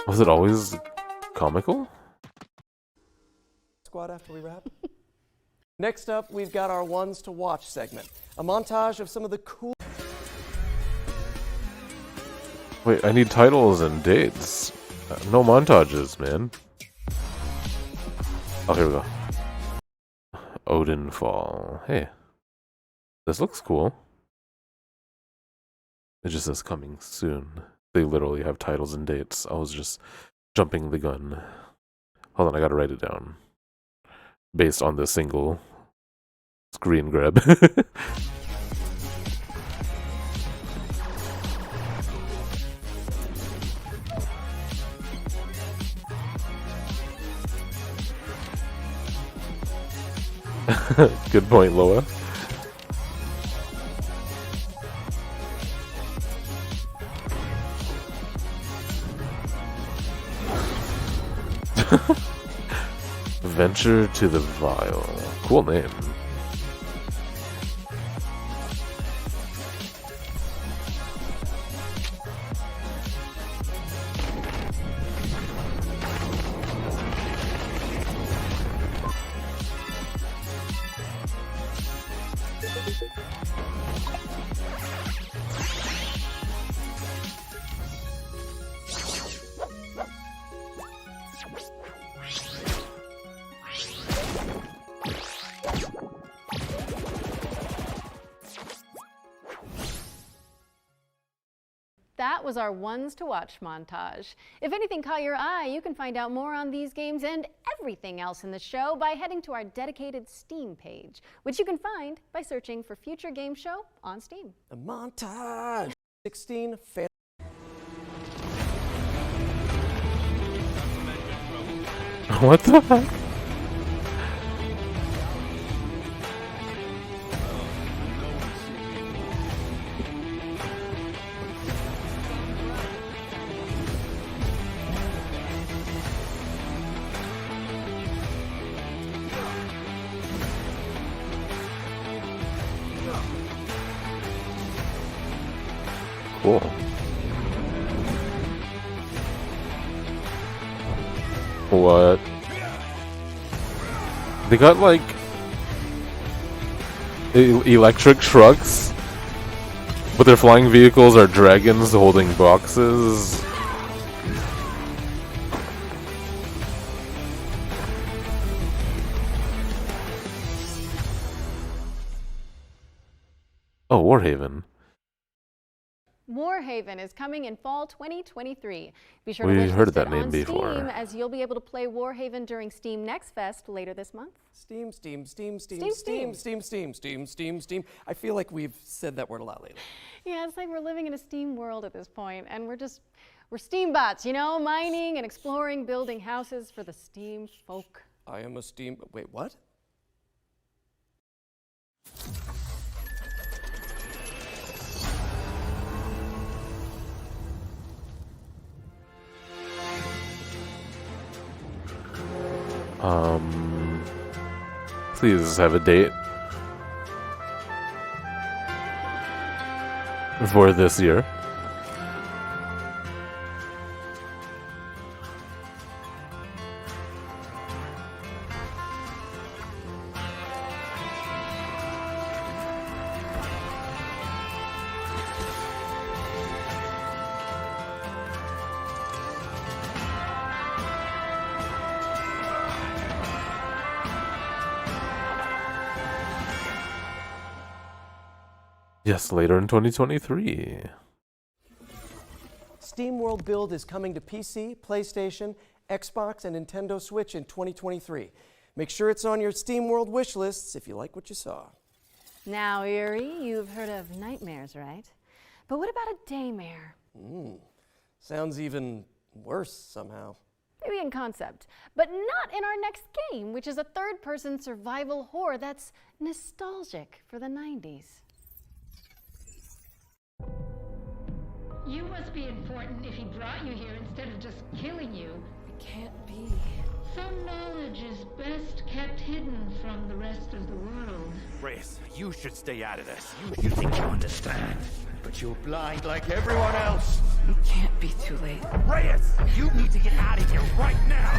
[SPEAKER 1] Was it always comical?
[SPEAKER 3] Squad after we wrap. Next up, we've got our Ones to Watch segment. A montage of some of the cool...
[SPEAKER 1] Wait, I need titles and dates. No montages, man. Oh, here we go. Odin Fall. Hey. This looks cool. It just says coming soon. They literally have titles and dates. I was just jumping the gun. Hold on, I gotta write it down. Based on this single screen grab. Good point, Loa. Venture to the Vile. Cool name.
[SPEAKER 2] That was our ones to watch montage. If anything caught your eye, you can find out more on these games and everything else in the show by heading to our dedicated Steam page, which you can find by searching for Future Game Show on Steam.
[SPEAKER 3] The montage. 16 fan.
[SPEAKER 1] What the heck? Cool. What? They got like electric trucks, but their flying vehicles are dragons holding boxes. Oh, Warhaven.
[SPEAKER 2] Warhaven is coming in fall 2023. Be sure
[SPEAKER 1] We
[SPEAKER 2] to
[SPEAKER 1] heard
[SPEAKER 2] wishlist
[SPEAKER 1] that
[SPEAKER 2] it
[SPEAKER 1] name
[SPEAKER 2] on
[SPEAKER 1] before.
[SPEAKER 2] Steam, as you'll be able to play Warhaven during Steam Next Fest later this month.
[SPEAKER 3] Steam. I feel like we've said that word a lot lately.
[SPEAKER 2] Yeah, it's like we're living in a Steam world at this point, and we're Steam bots, you know, mining and exploring, building houses for the Steam folk.
[SPEAKER 3] I am a Steam. Wait, what?
[SPEAKER 1] Please have a date for this year. Yes, later in 2023.
[SPEAKER 3] Steam World Build is coming to PC, PlayStation, Xbox, and Nintendo Switch in 2023. Make sure it's on your Steam World wish lists if you like what you saw.
[SPEAKER 2] Now, Yuri, you've heard of nightmares, right? But what about a daymare?
[SPEAKER 3] Sounds even worse somehow.
[SPEAKER 2] Maybe in concept, but not in our next game, which is a third-person survival horror that's nostalgic for the 90s.
[SPEAKER 9] You must be important if he brought you here instead of just killing you.
[SPEAKER 6] It can't be.
[SPEAKER 9] Some knowledge is best kept hidden from the rest of the world.
[SPEAKER 15] Reyes, you should stay out of this. You think you understand, but you're blind like everyone else.
[SPEAKER 6] It can't be too late.
[SPEAKER 15] Reyes, you need to get out of here right now.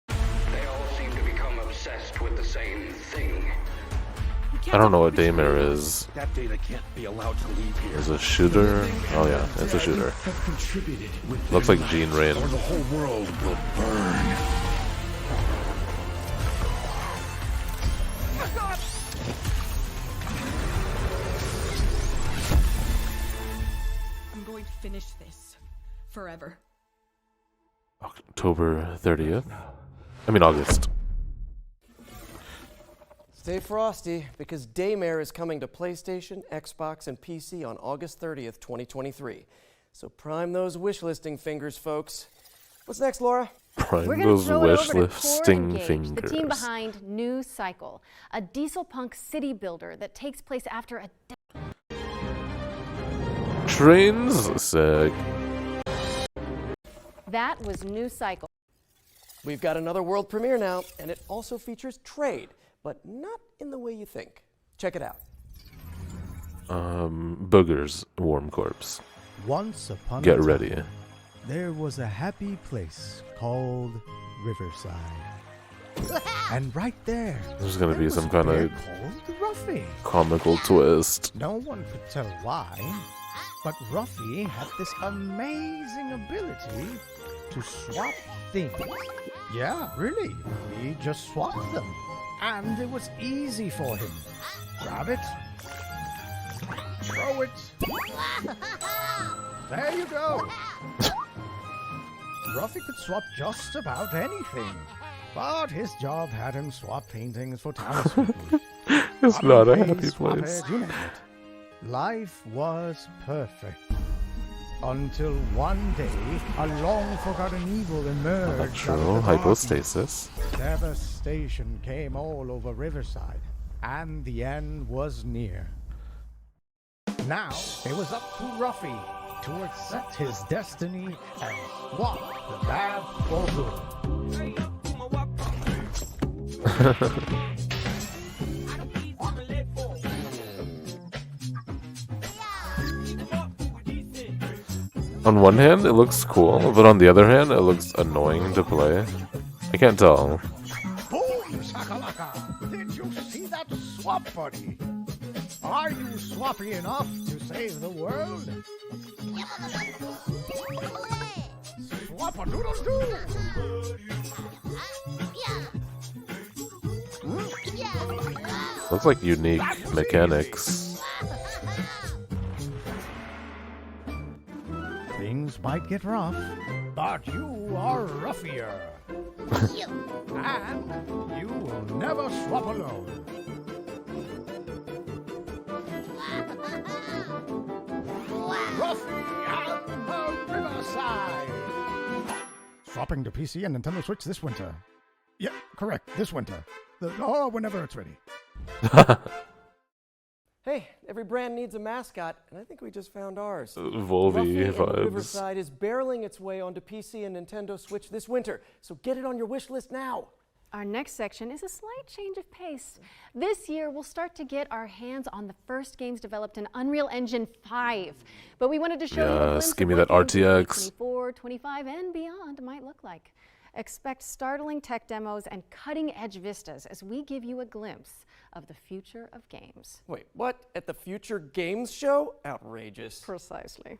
[SPEAKER 22] They all seem to become obsessed with the same thing.
[SPEAKER 6] We
[SPEAKER 1] I don't know what Daymare is.
[SPEAKER 15] That data can't be allowed to leave here.
[SPEAKER 1] Is a shooter? Oh yeah, it's a shooter.
[SPEAKER 15] Have contributed with
[SPEAKER 1] Looks like Gene Rain.
[SPEAKER 15] or the whole world will burn.
[SPEAKER 4] I'm going to finish this forever.
[SPEAKER 1] October 30th. I mean August.
[SPEAKER 3] Stay frosty, because Daymare is coming to PlayStation, Xbox, and PC on August 30th, 2023. So prime those wishlisting fingers, folks. What's next, Laura?
[SPEAKER 1] Prime
[SPEAKER 2] We're going
[SPEAKER 1] those
[SPEAKER 2] to throw it over to Core
[SPEAKER 1] wishlisting
[SPEAKER 2] Engage,
[SPEAKER 1] fingers.
[SPEAKER 2] the team behind New Cycle, a diesel punk city builder that takes place after a
[SPEAKER 1] Trains sick.
[SPEAKER 2] That was New Cycle.
[SPEAKER 3] We've got another world premiere now, and it also features trade, but not in the way you think. Check it out.
[SPEAKER 1] Boogers, Warm Corpse.
[SPEAKER 22] Once upon
[SPEAKER 1] Get
[SPEAKER 22] a time,
[SPEAKER 1] ready.
[SPEAKER 22] there was a happy place called Riverside. And right there,
[SPEAKER 1] There's gonna be
[SPEAKER 22] was
[SPEAKER 1] some
[SPEAKER 22] a
[SPEAKER 1] kind
[SPEAKER 22] bear
[SPEAKER 1] of
[SPEAKER 22] called Ruffy.
[SPEAKER 1] comical twist.
[SPEAKER 22] No one could tell why, but Ruffy had this amazing ability to swap things. Yeah, really. He just swapped them. And it was easy for him. Grab it. Throw it. There you go. Ruffy could swap just about anything. But his job had him swap paintings for townspeople.
[SPEAKER 1] It's not a happy place.
[SPEAKER 22] You name it. Life was perfect. Until one day, a long-forgotten evil emerged.
[SPEAKER 1] Electro hypostasis.
[SPEAKER 22] Devastation came all over Riverside, and the end was near. Now, it was up to Ruffy to accept his destiny and swap the bad for good.
[SPEAKER 1] On one hand, it looks cool, but on the other hand, it looks annoying to play. I can't tell.
[SPEAKER 22] Boom, shakalaka! Did you see that swap, buddy? Are you swappy enough to save the world? Swap-a-doodle-doo!
[SPEAKER 1] Looks like unique mechanics.
[SPEAKER 22] Things might get rough, but you are ruffier. And you will never swap alone. Ruffy and the Riverside! Swapping to PC and Nintendo Switch this winter. Yeah, correct, this winter. Or whenever it's ready.
[SPEAKER 3] Hey, every brand needs a mascot, and I think we just found ours.
[SPEAKER 1] Volvi
[SPEAKER 3] Ruffy and
[SPEAKER 1] vibes.
[SPEAKER 3] Riverside is barreling its way onto PC and Nintendo Switch this winter, so get it on your wish list now.
[SPEAKER 2] Our next section is a slight change of pace. This year, we'll start to get our hands on the first games developed in Unreal Engine 5. But we wanted to show you a glimpse
[SPEAKER 1] Yes, give
[SPEAKER 2] of
[SPEAKER 1] me
[SPEAKER 2] what
[SPEAKER 1] that
[SPEAKER 2] games in
[SPEAKER 1] RTX.
[SPEAKER 2] 2024, 25, and beyond might look like. Expect startling tech demos and cutting-edge vistas as we give you a glimpse of the future of games.
[SPEAKER 3] Wait, what? At the Future Games Show? Outrageous.
[SPEAKER 2] Precisely.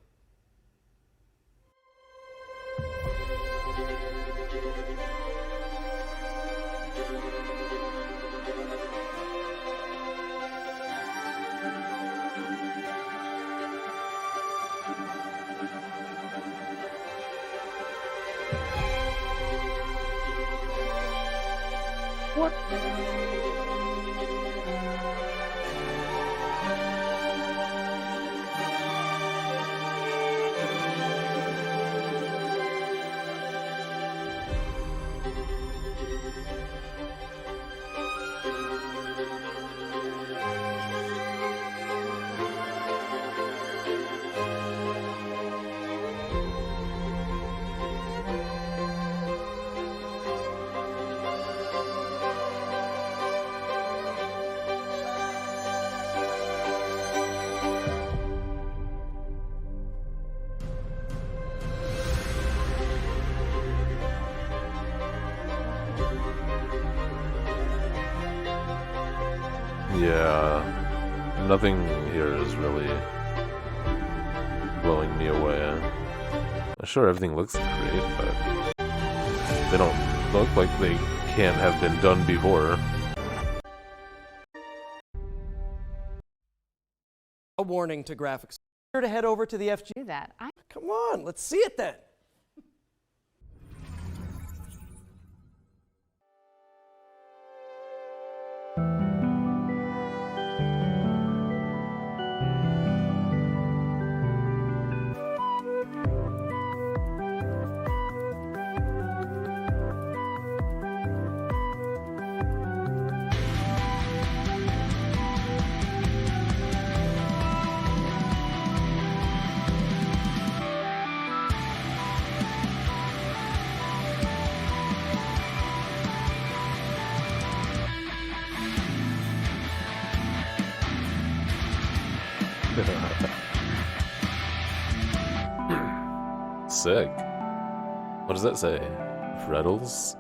[SPEAKER 1] What? Yeah. nothing here is really blowing me away. Sure, everything looks great, but they don't look like they can't have been done before.
[SPEAKER 3] A warning to graphics. Sure to head over to the FG.
[SPEAKER 2] Do that.
[SPEAKER 3] Come on, let's see it then.
[SPEAKER 1] Sick. What does that say? Frettles?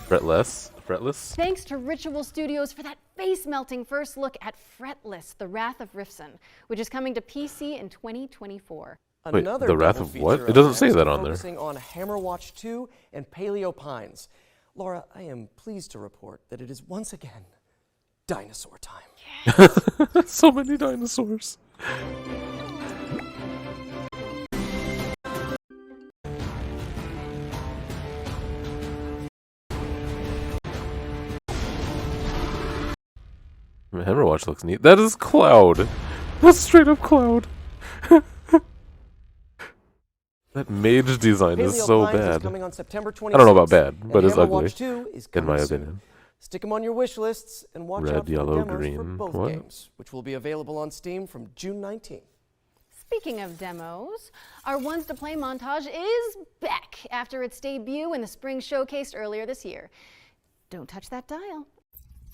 [SPEAKER 1] Fretless? Fretless?
[SPEAKER 2] Thanks to Ritual Studios for that face-melting first look at Fretless, The Wrath of Rifson, which is coming to PC in 2024.
[SPEAKER 1] Wait, The Wrath of what? It doesn't say that on there.
[SPEAKER 3] Focusing on Hammerwatch 2 and Paleo Pines. Laura, I am pleased to report that it is once again dinosaur time.
[SPEAKER 1] So many dinosaurs. Hammerwatch looks neat. That is Cloud. That's straight up Cloud. That mage design is so bad.
[SPEAKER 3] Coming on September 26th,
[SPEAKER 1] I don't know about bad, but it's ugly,
[SPEAKER 3] Hammerwatch 2 is
[SPEAKER 1] in my
[SPEAKER 3] coming soon.
[SPEAKER 1] opinion.
[SPEAKER 3] Stick them on your wish lists and watch
[SPEAKER 1] Red,
[SPEAKER 3] out for
[SPEAKER 1] yellow,
[SPEAKER 3] the demos for
[SPEAKER 1] green.
[SPEAKER 3] both
[SPEAKER 1] What?
[SPEAKER 3] games, which will be available on Steam from June 19th.
[SPEAKER 2] Speaking of demos, our Ones to Play montage is back after its debut in the spring showcase earlier this year. Don't touch that dial.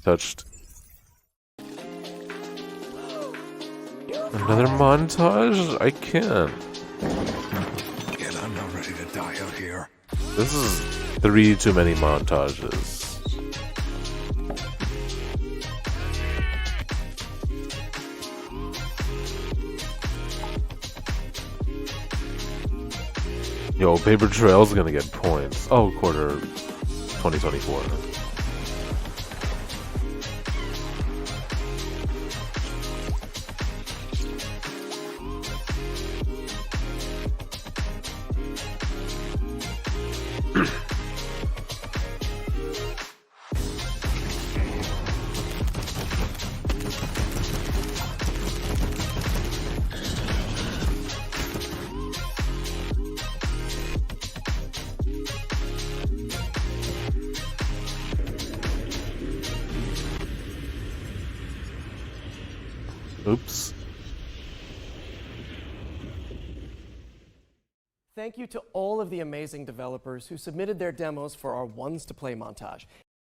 [SPEAKER 1] Touched. Another montage? I can't.
[SPEAKER 15] Again, I'm not ready to die out here.
[SPEAKER 1] This is 3 too many montages. Yo, Paper Trail's gonna get points. Oh, quarter 2024. Oops.
[SPEAKER 3] Thank you to all of the amazing developers who submitted their demos for our Ones to Play montage.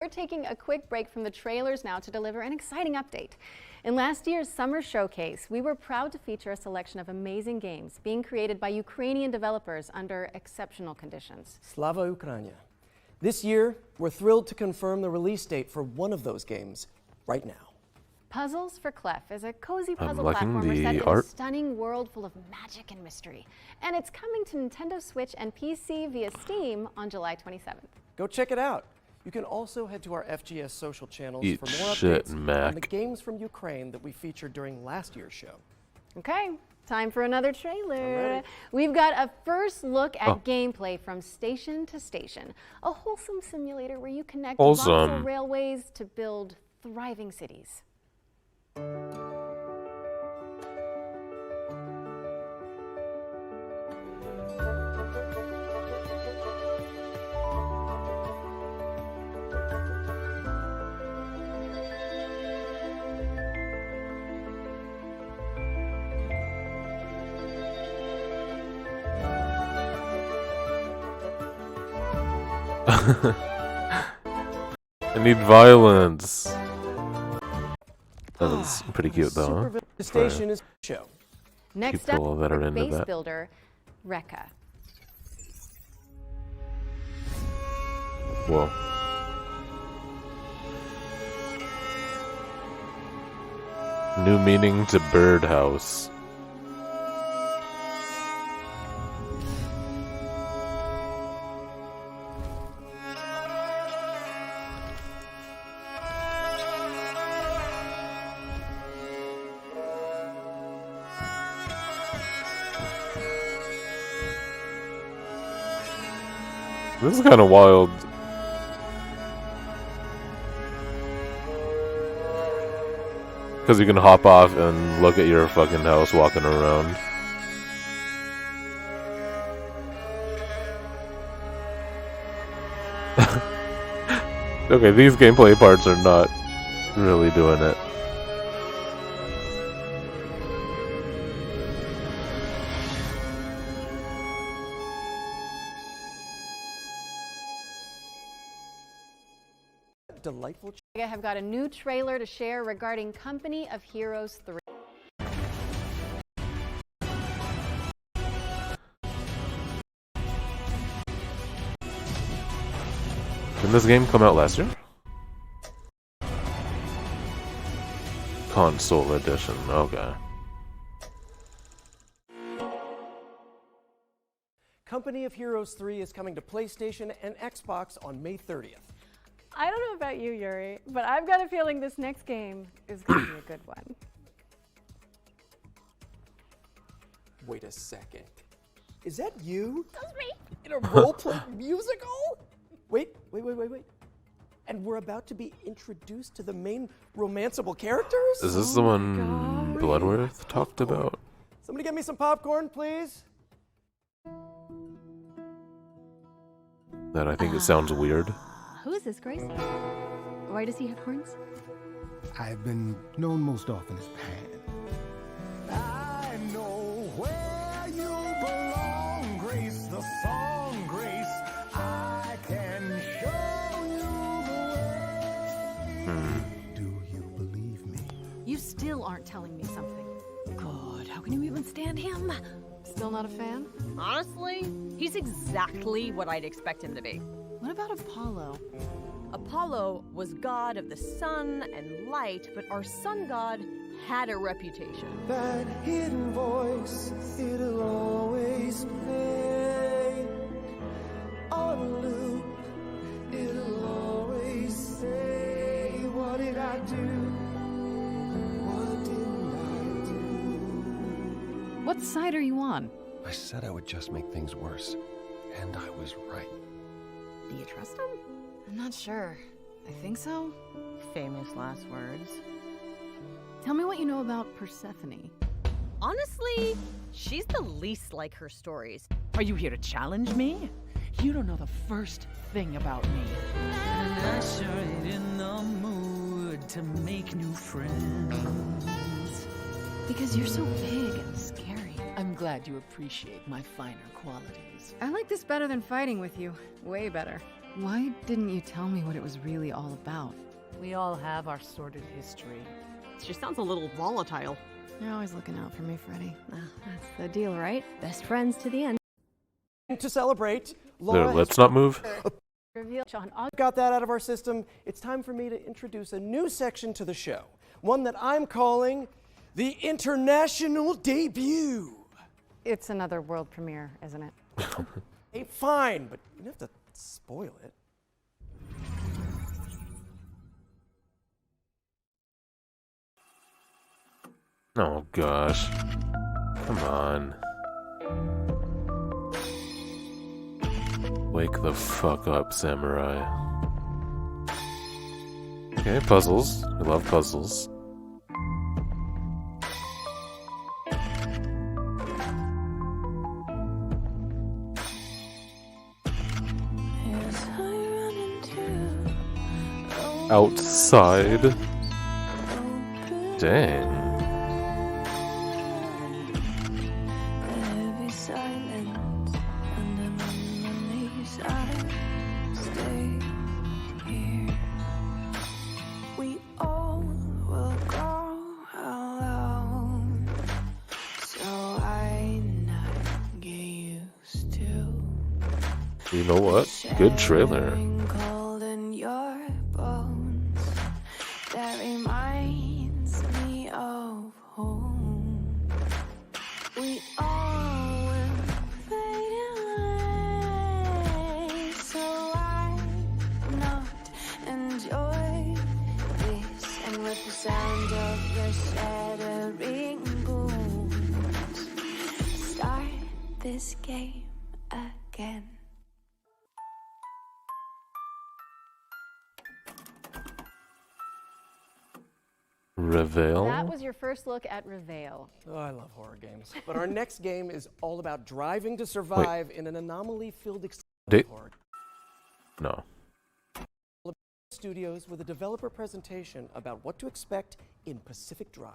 [SPEAKER 2] We're taking a quick break from the trailers now to deliver an exciting update. In last year's summer showcase, we were proud to feature a selection of amazing games being created by Ukrainian developers under exceptional conditions.
[SPEAKER 3] Slava Ukraina. This year, we're thrilled to confirm the release date for one of those games right now.
[SPEAKER 2] Puzzles for Clef is a cozy
[SPEAKER 1] I'm
[SPEAKER 2] puzzle
[SPEAKER 1] liking
[SPEAKER 2] platformer
[SPEAKER 1] the
[SPEAKER 2] set in a
[SPEAKER 1] art.
[SPEAKER 2] stunning world full of magic and mystery. And it's coming to Nintendo Switch and PC via Steam on July 27th.
[SPEAKER 3] Go check it out. You can also head to our FGS social channels
[SPEAKER 1] Eat
[SPEAKER 3] for more
[SPEAKER 1] shit,
[SPEAKER 3] updates on
[SPEAKER 1] Mac.
[SPEAKER 3] the games from Ukraine that we featured during last year's show.
[SPEAKER 2] Okay, time for another trailer.
[SPEAKER 3] ready.
[SPEAKER 2] We've got a first look at
[SPEAKER 1] Oh.
[SPEAKER 2] gameplay from Station to Station, a wholesome simulator where you connect
[SPEAKER 1] Wholesome.
[SPEAKER 2] voxel railways to build thriving cities.
[SPEAKER 1] I need violence. That was pretty cute though.
[SPEAKER 3] Supervillain
[SPEAKER 1] For
[SPEAKER 3] Station is show.
[SPEAKER 2] Next
[SPEAKER 1] people
[SPEAKER 2] up,
[SPEAKER 1] that are into
[SPEAKER 2] base
[SPEAKER 1] that.
[SPEAKER 2] builder, Rekka.
[SPEAKER 1] Whoa. New meaning to birdhouse. This is kind of wild. Because you can hop off and look at your fucking house walking around. Okay, these gameplay parts are not really doing it.
[SPEAKER 3] Delightful.
[SPEAKER 2] I have got a new trailer to share regarding Company of Heroes 3.
[SPEAKER 1] Didn't this game come out last year? Console edition, okay.
[SPEAKER 3] Company of Heroes 3 is coming to PlayStation and Xbox on May 30th.
[SPEAKER 2] I don't know about you, Yuri, but I've got a feeling this next game is going to be a good one.
[SPEAKER 3] Wait a second. Is that you?
[SPEAKER 2] That's me.
[SPEAKER 3] In a role-play musical? Wait. And we're about to be introduced to the main romanceable characters?
[SPEAKER 1] Is this the one Bloodworth talked about?
[SPEAKER 3] Somebody get me some popcorn, please.
[SPEAKER 1] That I think it sounds weird.
[SPEAKER 2] Who is this, Grace? Why does he have horns?
[SPEAKER 22] I've been known most often as Pan. I know where you belong, Grace, the song, Grace. I can show you the way. Do you believe me?
[SPEAKER 2] You still aren't telling me something.
[SPEAKER 8] God, how can you even stand him?
[SPEAKER 2] Still not a fan?
[SPEAKER 8] Honestly, he's exactly what I'd expect him to be.
[SPEAKER 2] What about Apollo?
[SPEAKER 8] Apollo was god of the sun and light, but our sun god had a reputation.
[SPEAKER 3] That hidden voice, it'll always play on loop. It'll always say, what did I do? What didn't I do?
[SPEAKER 2] What side are you on?
[SPEAKER 16] I said I would just make things worse, and I was right.
[SPEAKER 8] Do you trust him?
[SPEAKER 2] I'm not sure. I think so.
[SPEAKER 8] Famous last words.
[SPEAKER 2] Tell me what you know about Persephone.
[SPEAKER 8] Honestly, she's the least like her stories. Are you here to challenge me? You don't know the first thing about me.
[SPEAKER 11] And I sure ain't in the mood to make new friends.
[SPEAKER 2] Because you're so big and scary.
[SPEAKER 11] I'm glad you appreciate my finer qualities.
[SPEAKER 2] I like this better than fighting with you. Way better. Why didn't you tell me what it was really all about?
[SPEAKER 11] We all have our sordid history.
[SPEAKER 8] She sounds a little volatile.
[SPEAKER 2] You're always looking out for me, Freddy. That's the deal, right?
[SPEAKER 8] Best friends to the end.
[SPEAKER 3] To celebrate,
[SPEAKER 1] There, let's not move.
[SPEAKER 2] Reveal John.
[SPEAKER 3] Got that out of our system. It's time for me to introduce a new section to the show. One that I'm calling the International Debut.
[SPEAKER 2] It's another world premiere, isn't it?
[SPEAKER 3] Hey, fine, but you don't have to spoil it.
[SPEAKER 1] Oh gosh. Come on. Wake the fuck up, samurai. Okay, puzzles. I love puzzles. Outside. Dang. You know what? Good trailer.
[SPEAKER 10] That reminds me of
[SPEAKER 5] We all will fade away, so I not enjoy this. And with the sound of your shattering bones, start this game again.
[SPEAKER 1] Reveal?
[SPEAKER 2] That was your first look at Reveal.
[SPEAKER 3] Oh, I love horror games. But our next game is all about driving to survive in an anomaly-filled horror.
[SPEAKER 1] No.
[SPEAKER 3] Studios with a developer presentation about what to expect in Pacific Drive.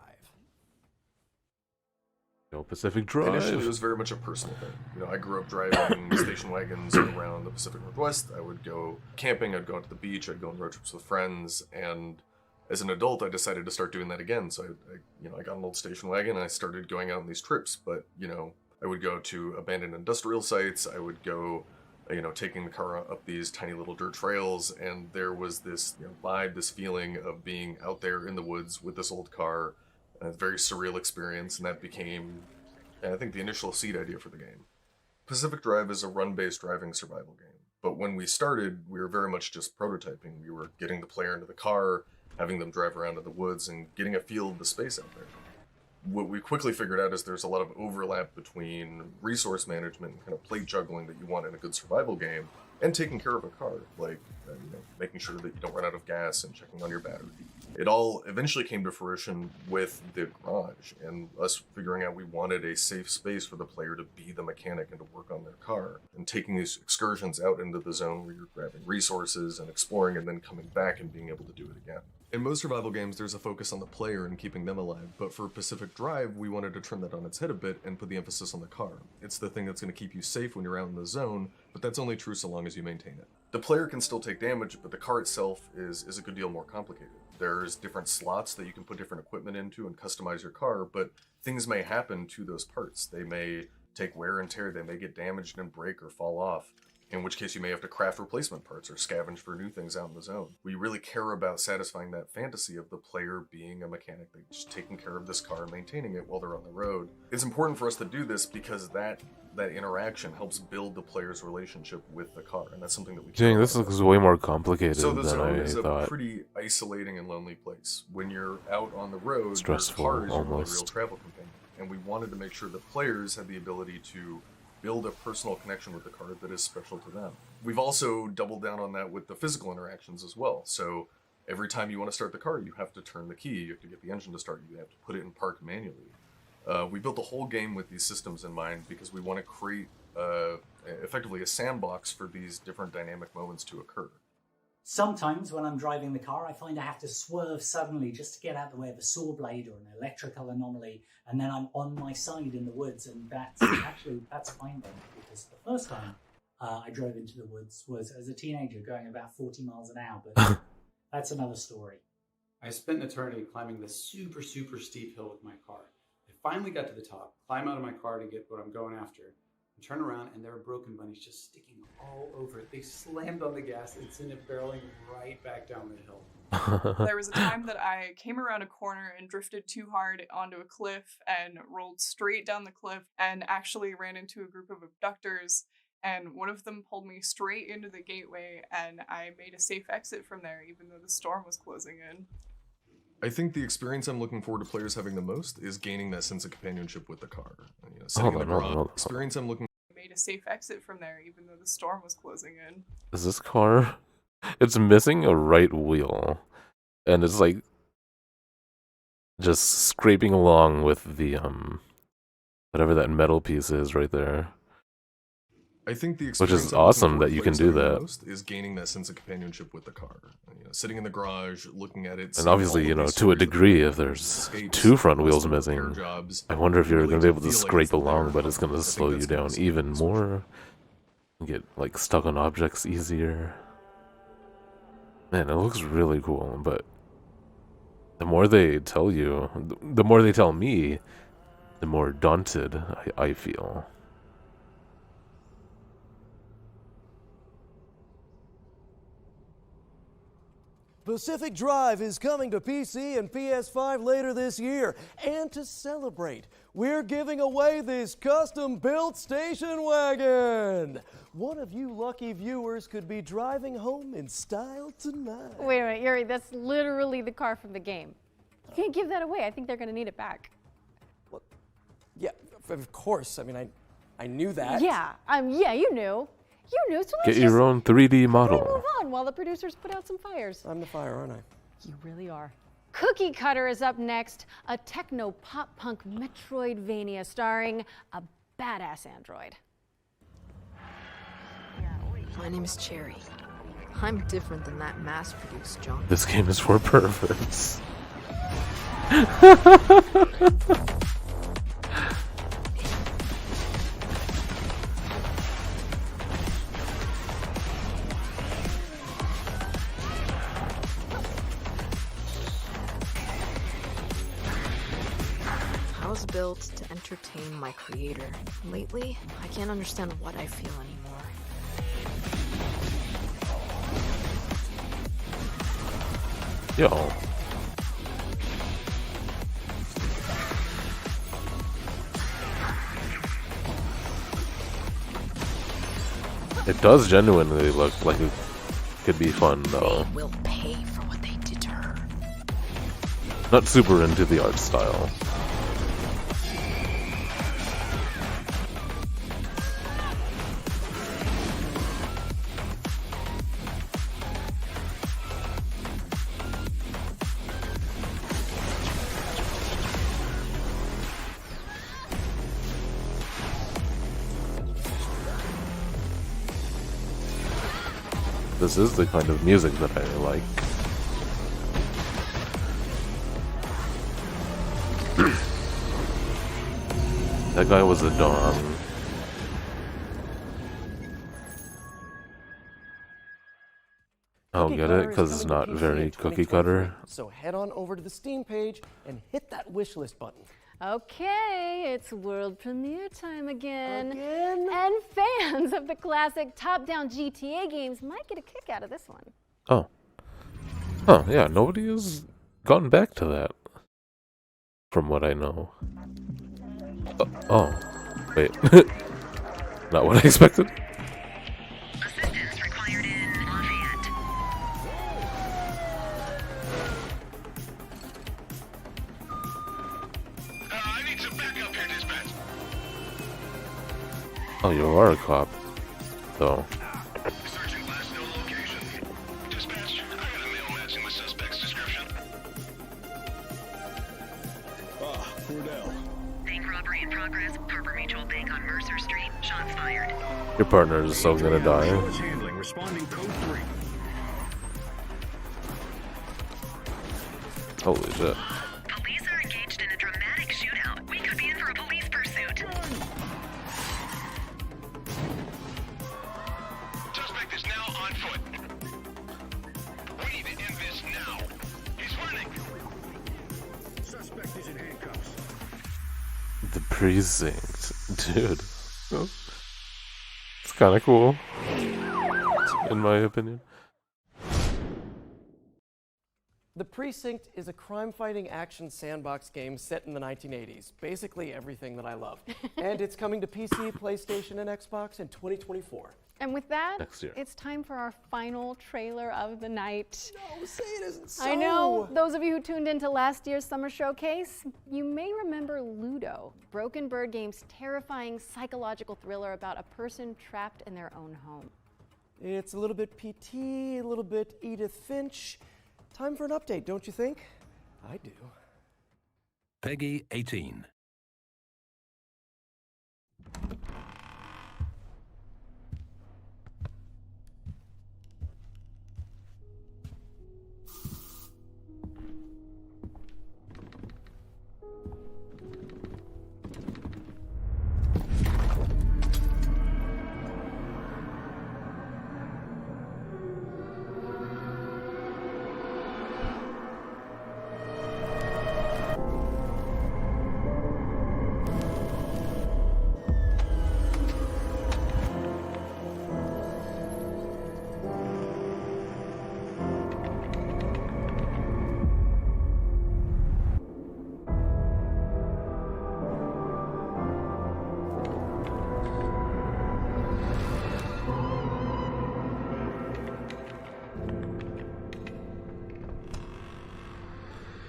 [SPEAKER 1] No Pacific Drive.
[SPEAKER 12] Initially, it was very much a personal thing. You know, I grew up driving station wagons around the Pacific Northwest. I would go camping, I'd go out to the beach, I'd go on road trips with friends, and as an adult, I decided to start doing that again. So I got an old station wagon and I started going out on these trips. But, you know, I would go to abandoned industrial sites. I would go, you know, taking the car up these tiny little dirt trails. And there was this, you know, vibe, this feeling of being out there in the woods with this old car. A very surreal experience. And that became, I think, the initial seed idea for the game. Pacific Drive is a run-based driving survival game. But when we started, we were very much just prototyping. We were getting the player into the car, having them drive around in the woods and getting a feel of the space out there. What we quickly figured out is there's a lot of overlap between resource management and kind of plate juggling that you want in a good survival game and taking care of a car, like you know, making sure that you don't run out of gas and checking on your battery. It all eventually came to fruition with the garage and us figuring out we wanted a safe space for the player to be the mechanic and to work on their car. And taking these excursions out into the zone where you're grabbing resources and exploring and then coming back and being able to do it again. In most survival games, there's a focus on the player and keeping them alive, but for Pacific Drive, we wanted to turn that on its head a bit and put the emphasis on the car. It's the thing that's going to keep you safe when you're out in the zone, but that's only true so long as you maintain it. The player can still take damage, but the car itself is a good deal more complicated. There's different slots that you can put different equipment into and customize your car, but things may happen to those parts. They may take wear and tear, they may get damaged and break or fall off, in which case you may have to craft replacement parts or scavenge for new things out in the zone. We really care about satisfying that fantasy of the player being a mechanic, like just taking care of this car and maintaining it while they're on the road. It's important for us to do this because that interaction helps build the player's relationship with the car, and that's something that we care
[SPEAKER 1] Dang, this looks way more complicated
[SPEAKER 12] So the
[SPEAKER 1] than
[SPEAKER 12] zone
[SPEAKER 1] I
[SPEAKER 12] is a
[SPEAKER 1] thought.
[SPEAKER 12] pretty isolating and lonely place. When you're out on the road,
[SPEAKER 1] Stressful,
[SPEAKER 12] your car is your only
[SPEAKER 1] almost.
[SPEAKER 12] real travel companion, and we wanted to make sure that players had the ability to build a personal connection with the car that is special to them. We've also doubled down on that with the physical interactions as well. So every time you want to start the car, you have to turn the key, you have to get the engine to start, you have to put it in park manually. We built the whole game with these systems in mind because we want to create effectively a sandbox for these different dynamic moments to occur.
[SPEAKER 23] Sometimes when I'm driving the car, I find I have to swerve suddenly just to get out of the way of a saw blade or an electrical anomaly, and then I'm on my side in the woods, and that's fine then, because the first time I drove into the woods was as a teenager going about 40 miles an hour, but that's another story.
[SPEAKER 24] I spent an eternity climbing this super, super steep hill with my car. I finally got to the top, climb out of my car to get what I'm going after, and turn around, and there are broken bunnies just sticking all over it. They slammed on the gas and sent it barreling right back down the hill.
[SPEAKER 25] There was a time that I came around a corner and drifted too hard onto a cliff and rolled straight down the cliff and actually ran into a group of abductors, and one of them pulled me straight into the gateway, and I made a safe exit from there even though the storm was closing in.
[SPEAKER 12] I think the experience I'm looking forward to players having the most is gaining that sense of companionship with the car. You know, sitting in the garage. Experience I'm looking.
[SPEAKER 25] Made a safe exit from there even though the storm was closing in.
[SPEAKER 1] Is this car? It's missing a right wheel, and it's like just scraping along with the whatever that metal piece is right there.
[SPEAKER 12] I think the
[SPEAKER 1] Which
[SPEAKER 12] experience
[SPEAKER 1] is
[SPEAKER 12] I'm looking
[SPEAKER 1] awesome
[SPEAKER 12] forward
[SPEAKER 1] that
[SPEAKER 12] to
[SPEAKER 1] you can
[SPEAKER 12] players
[SPEAKER 1] do
[SPEAKER 12] having the
[SPEAKER 1] that.
[SPEAKER 12] most is gaining that sense of companionship with the car. You know, sitting in the garage, looking at it.
[SPEAKER 1] And
[SPEAKER 12] seeing
[SPEAKER 1] obviously,
[SPEAKER 12] all
[SPEAKER 1] you
[SPEAKER 12] of
[SPEAKER 1] know,
[SPEAKER 12] these
[SPEAKER 1] to a
[SPEAKER 12] stories that
[SPEAKER 1] degree,
[SPEAKER 12] happen,
[SPEAKER 1] if there's
[SPEAKER 12] escapes,
[SPEAKER 1] two front
[SPEAKER 12] custom
[SPEAKER 1] wheels
[SPEAKER 12] repair
[SPEAKER 1] missing,
[SPEAKER 12] jobs,
[SPEAKER 1] I wonder if you're
[SPEAKER 12] really
[SPEAKER 1] going to be able to
[SPEAKER 12] feel like
[SPEAKER 1] scrape
[SPEAKER 12] it's the player
[SPEAKER 1] along, but it's
[SPEAKER 12] fun.
[SPEAKER 1] going
[SPEAKER 12] I
[SPEAKER 1] to
[SPEAKER 12] think
[SPEAKER 1] slow you
[SPEAKER 12] that's gonna
[SPEAKER 1] down
[SPEAKER 12] be
[SPEAKER 1] even more. You get like stuck on objects easier. Man, it looks really cool, but the more they tell you, the more they tell me, the more daunted I feel.
[SPEAKER 3] Pacific Drive is coming to PC and PS5 later this year. And to celebrate, we're giving away this custom-built station wagon. One of you lucky viewers could be driving home in style tonight.
[SPEAKER 2] Wait a minute, Yuri, that's literally the car from the game. You can't give that away. I think they're going to need it back.
[SPEAKER 3] Yeah, of course. I mean, I knew that.
[SPEAKER 2] Yeah, you knew. You knew, so let's
[SPEAKER 1] Get your own 3D
[SPEAKER 2] move
[SPEAKER 1] model.
[SPEAKER 2] on while the producers put out some fires.
[SPEAKER 3] I'm the fire, aren't I?
[SPEAKER 2] You really are. Cookie Cutter is up next, a techno pop punk Metroidvania starring a badass android.
[SPEAKER 13] My name is Cherry. I'm different than that mass-produced junk.
[SPEAKER 1] This game is for perverts.
[SPEAKER 13] I was built to entertain my creator. Lately, I can't understand what I feel anymore.
[SPEAKER 1] Yo. It does genuinely look like it could be fun, though.
[SPEAKER 13] Will pay for what they did to her.
[SPEAKER 1] Not super into the art style. This is the kind of music that I like. That guy was a Don. I'll get it, because it's not very cookie cutter.
[SPEAKER 3] So head on over to the Steam page and hit that wishlist button.
[SPEAKER 2] Okay, it's world premiere time again. And fans of the classic top-down GTA games might get a kick out of this one.
[SPEAKER 1] Oh. Oh, yeah, nobody has gone back to that. From what I know. Oh. Wait. Not what I expected. Oh, you are a cop, though.
[SPEAKER 10] Bank robbery in progress. Harbor Mutual Bank on Mercer Street. Shots fired.
[SPEAKER 1] Your partner is so gonna die.
[SPEAKER 7] Handling, responding code 3.
[SPEAKER 1] Holy shit.
[SPEAKER 10] Police are engaged in a dramatic shootout. We could be in for a police pursuit.
[SPEAKER 7] Suspect is now on foot. We need to end this now. He's running. Suspect is in handcuffs.
[SPEAKER 1] The precinct. Dude. It's kinda cool. In my opinion.
[SPEAKER 3] The Precinct is a crime-fighting action sandbox game set in the 1980s. Basically everything that I love. And it's coming to PC, PlayStation, and Xbox in 2024.
[SPEAKER 2] And with that,
[SPEAKER 1] Next year.
[SPEAKER 2] it's time for our final trailer of the night.
[SPEAKER 3] No, say it isn't so.
[SPEAKER 2] I know, those of you who tuned into last year's summer showcase, you may remember Ludo, Broken Bird Game's terrifying psychological thriller about a person trapped in their own home.
[SPEAKER 3] It's a little bit PT, a little bit Edith Finch. Time for an update, don't you think? I do.
[SPEAKER 21] Peggy 18.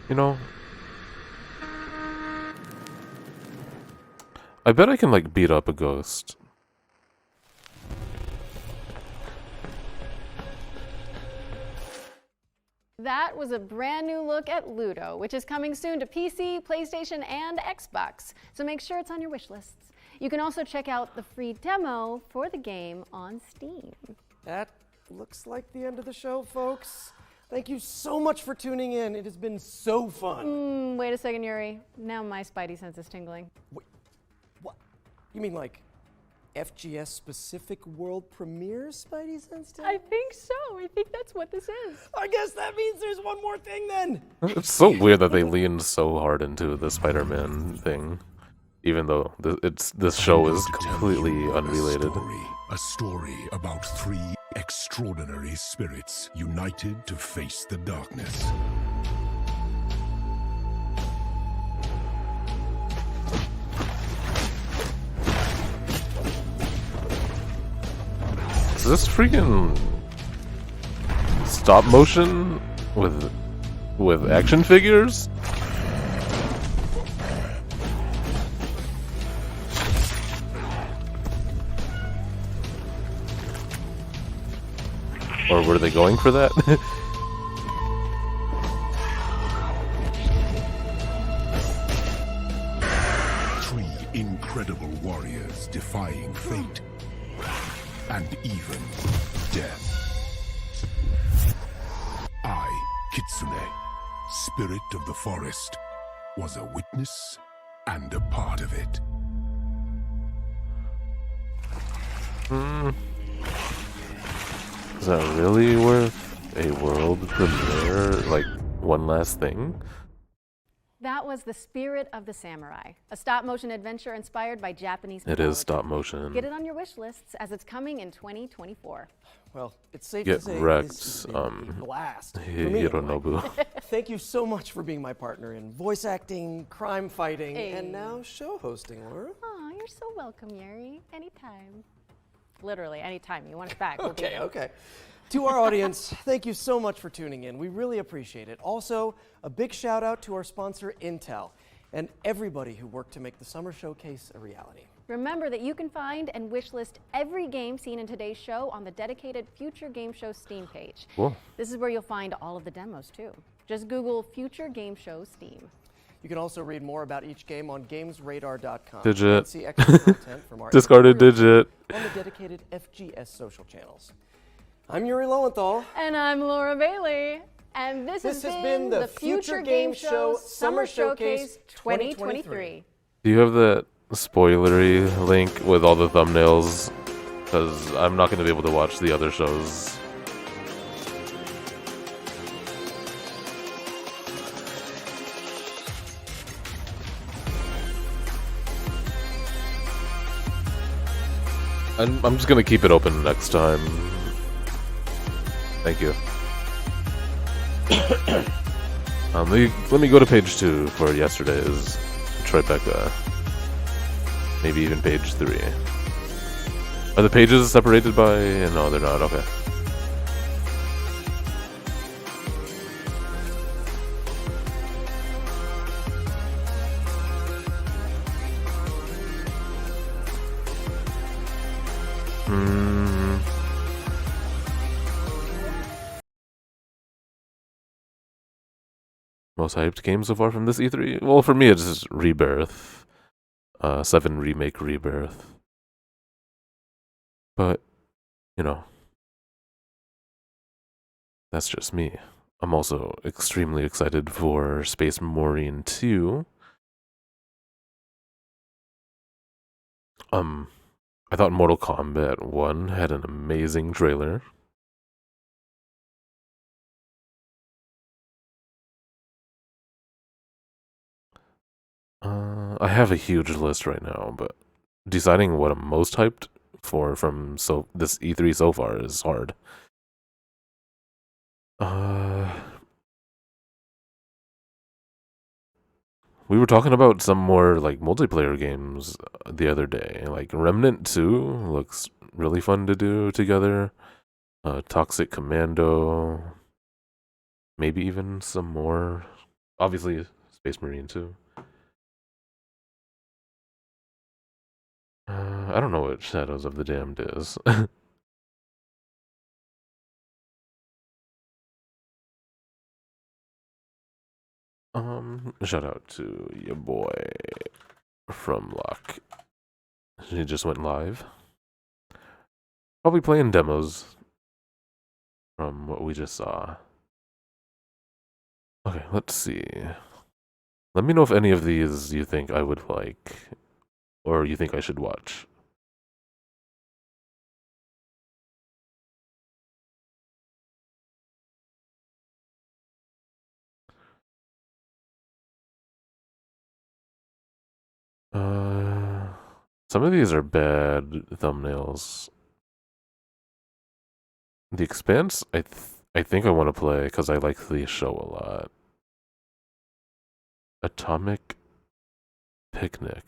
[SPEAKER 1] You know, I bet I can like beat up a ghost.
[SPEAKER 2] That was a brand new look at Ludo, which is coming soon to PC, PlayStation, and Xbox. So make sure it's on your wish lists. You can also check out the free demo for the game on Steam.
[SPEAKER 3] That looks like the end of the show, folks. Thank you so much for tuning in. It has been so fun.
[SPEAKER 2] Wait a second, Yuri. Now my spidey sense is tingling.
[SPEAKER 3] Wait, what? You mean like FGS specific world premiere Spidey Sense?
[SPEAKER 2] I think so. I think that's what this is.
[SPEAKER 3] I guess that means there's one more thing then.
[SPEAKER 1] It's so weird that they leaned so hard into the Spider-Man thing, even though this show is completely unrelated.
[SPEAKER 14] A story about 3 extraordinary spirits united to face the darkness.
[SPEAKER 1] Is this freaking stop motion with action figures? Or were they going for that?
[SPEAKER 14] 3 incredible warriors defying fate and even death. I, Kitsune, spirit of the forest, was a witness and a part of it.
[SPEAKER 1] Is that really worth a world premiere? Like, one last thing?
[SPEAKER 2] That was The Spirit of the Samurai, a stop-motion adventure inspired by Japanese
[SPEAKER 1] It is stop motion.
[SPEAKER 2] Get it on your wish lists as it's coming in 2024.
[SPEAKER 3] Well, it's safe
[SPEAKER 1] Get
[SPEAKER 3] to say
[SPEAKER 1] wrecked,
[SPEAKER 3] this has been a blast. For me,
[SPEAKER 1] Hironobu.
[SPEAKER 3] anyway. Thank you so much for being my partner in voice acting, crime fighting, and now show hosting, Laura.
[SPEAKER 2] Oh, you're so welcome, Yuri. Anytime. Literally, anytime you want us back. We'll be there.
[SPEAKER 3] Okay. To our audience, thank you so much for tuning in. We really appreciate it. Also, a big shout out to our sponsor, Intel, and everybody who worked to make the Summer Showcase a reality.
[SPEAKER 2] Remember that you can find and wishlist every game seen in today's show on the dedicated Future Game Show Steam page.
[SPEAKER 1] Cool.
[SPEAKER 2] This is where you'll find all of the demos, too. Just Google Future Game Show Steam.
[SPEAKER 3] You can also read more about each game on GamesRadar.com.
[SPEAKER 1] Digit.
[SPEAKER 3] And see extra content from our
[SPEAKER 1] Discarded digit.
[SPEAKER 3] on the dedicated FGS social channels. I'm Yuri Lowenthal.
[SPEAKER 2] And I'm Laura Bailey. And this has been the Future Game Show Summer Showcase 2023.
[SPEAKER 1] Do you have that spoilery link with all the thumbnails? Because I'm not going to be able to watch the other shows. I'm just going to keep it open next time. Thank you. Let me go to page 2 for yesterday's Tribeca. Maybe even page 3. Are the pages separated by... No, they're not. Okay. Most hyped game so far from this E3? Well, for me, it's just Rebirth. 7 Remake Rebirth. But, you know, that's just me. I'm also extremely excited for Space Marine 2. I thought Mortal Kombat 1 had an amazing trailer. I have a huge list right now, but deciding what I'm most hyped for from this E3 so far is hard. We were talking about some more like multiplayer games the other day. Like Remnant 2 looks really fun to do together. Toxic Commando. Maybe even some more Obviously, Space Marine too. I don't know what Shadows of the Damned is. Shout out to your boy from Locke. He just went live. Probably playing demos from what we just saw. Okay, let's see. Let me know if any of these you think I would like, or you think I should watch. Some of these are bad thumbnails. The Expanse, I think I want to play because I like the show a lot. Atomic Picnic.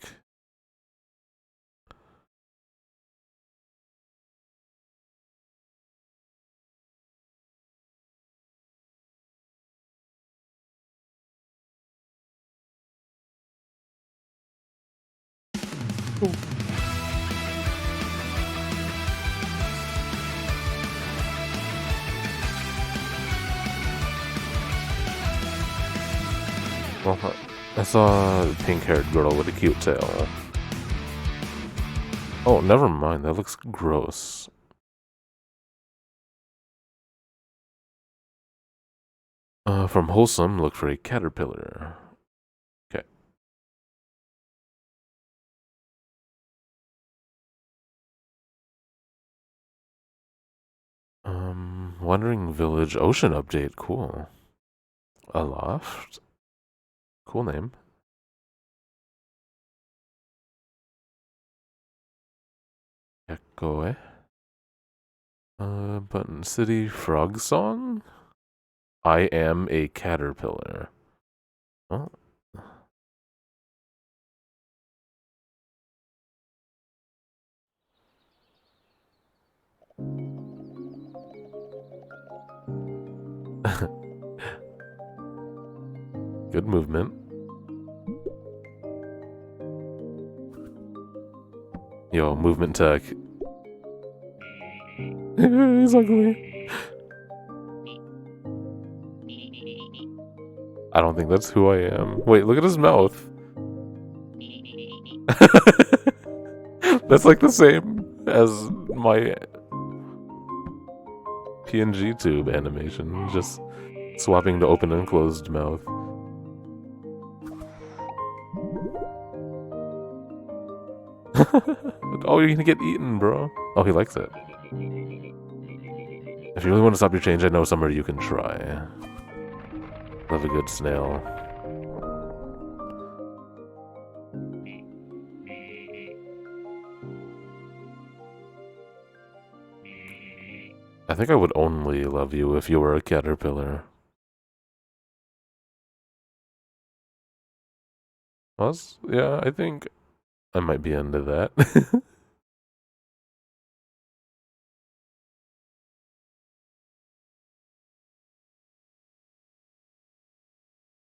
[SPEAKER 1] Well, I saw a pink-haired girl with a cute tail. Oh, never mind. That looks gross. From Wholesome, look for a caterpillar. Okay. Wandering Village Ocean update. Cool. Aloft. Cool name. Echo. Button City Frog Song? I am a caterpillar. Oh. Good movement. Yo, movement tech. He's ugly. I don't think that's who I am. Wait, look at his mouth. That's like the same as my PNG tube animation, just swapping the open and closed mouth. Oh, you're gonna get eaten, bro. Oh, he likes it. If you really want to stop your change, I know somewhere you can try. Love a good snail. I think I would only love you if you were a caterpillar. Us? Yeah, I think I might be into that.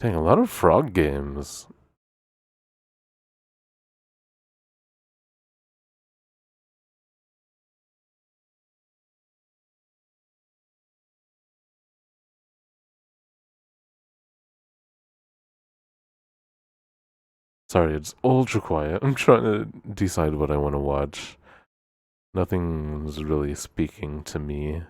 [SPEAKER 1] Dang, a lot of frog games. Sorry, it's ultra quiet. I'm trying to decide what I want to watch. Nothing's really speaking to me.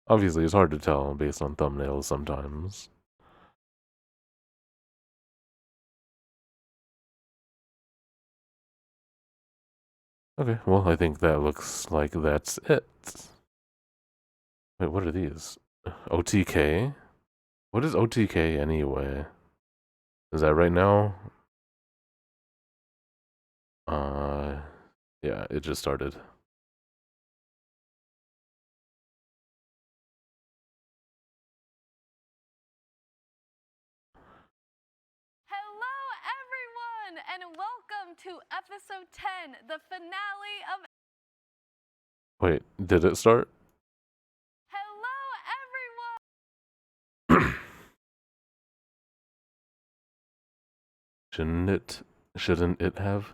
[SPEAKER 1] Obviously, it's hard to tell based on thumbnails sometimes. Okay, well, I think that looks like that's it. Wait, what are these? OTK? What is OTK anyway? Is that right now? Yeah, it just started.
[SPEAKER 9] Hello, everyone, and welcome to episode 10, the finale of.
[SPEAKER 1] Wait, did it start? Shouldn't it have?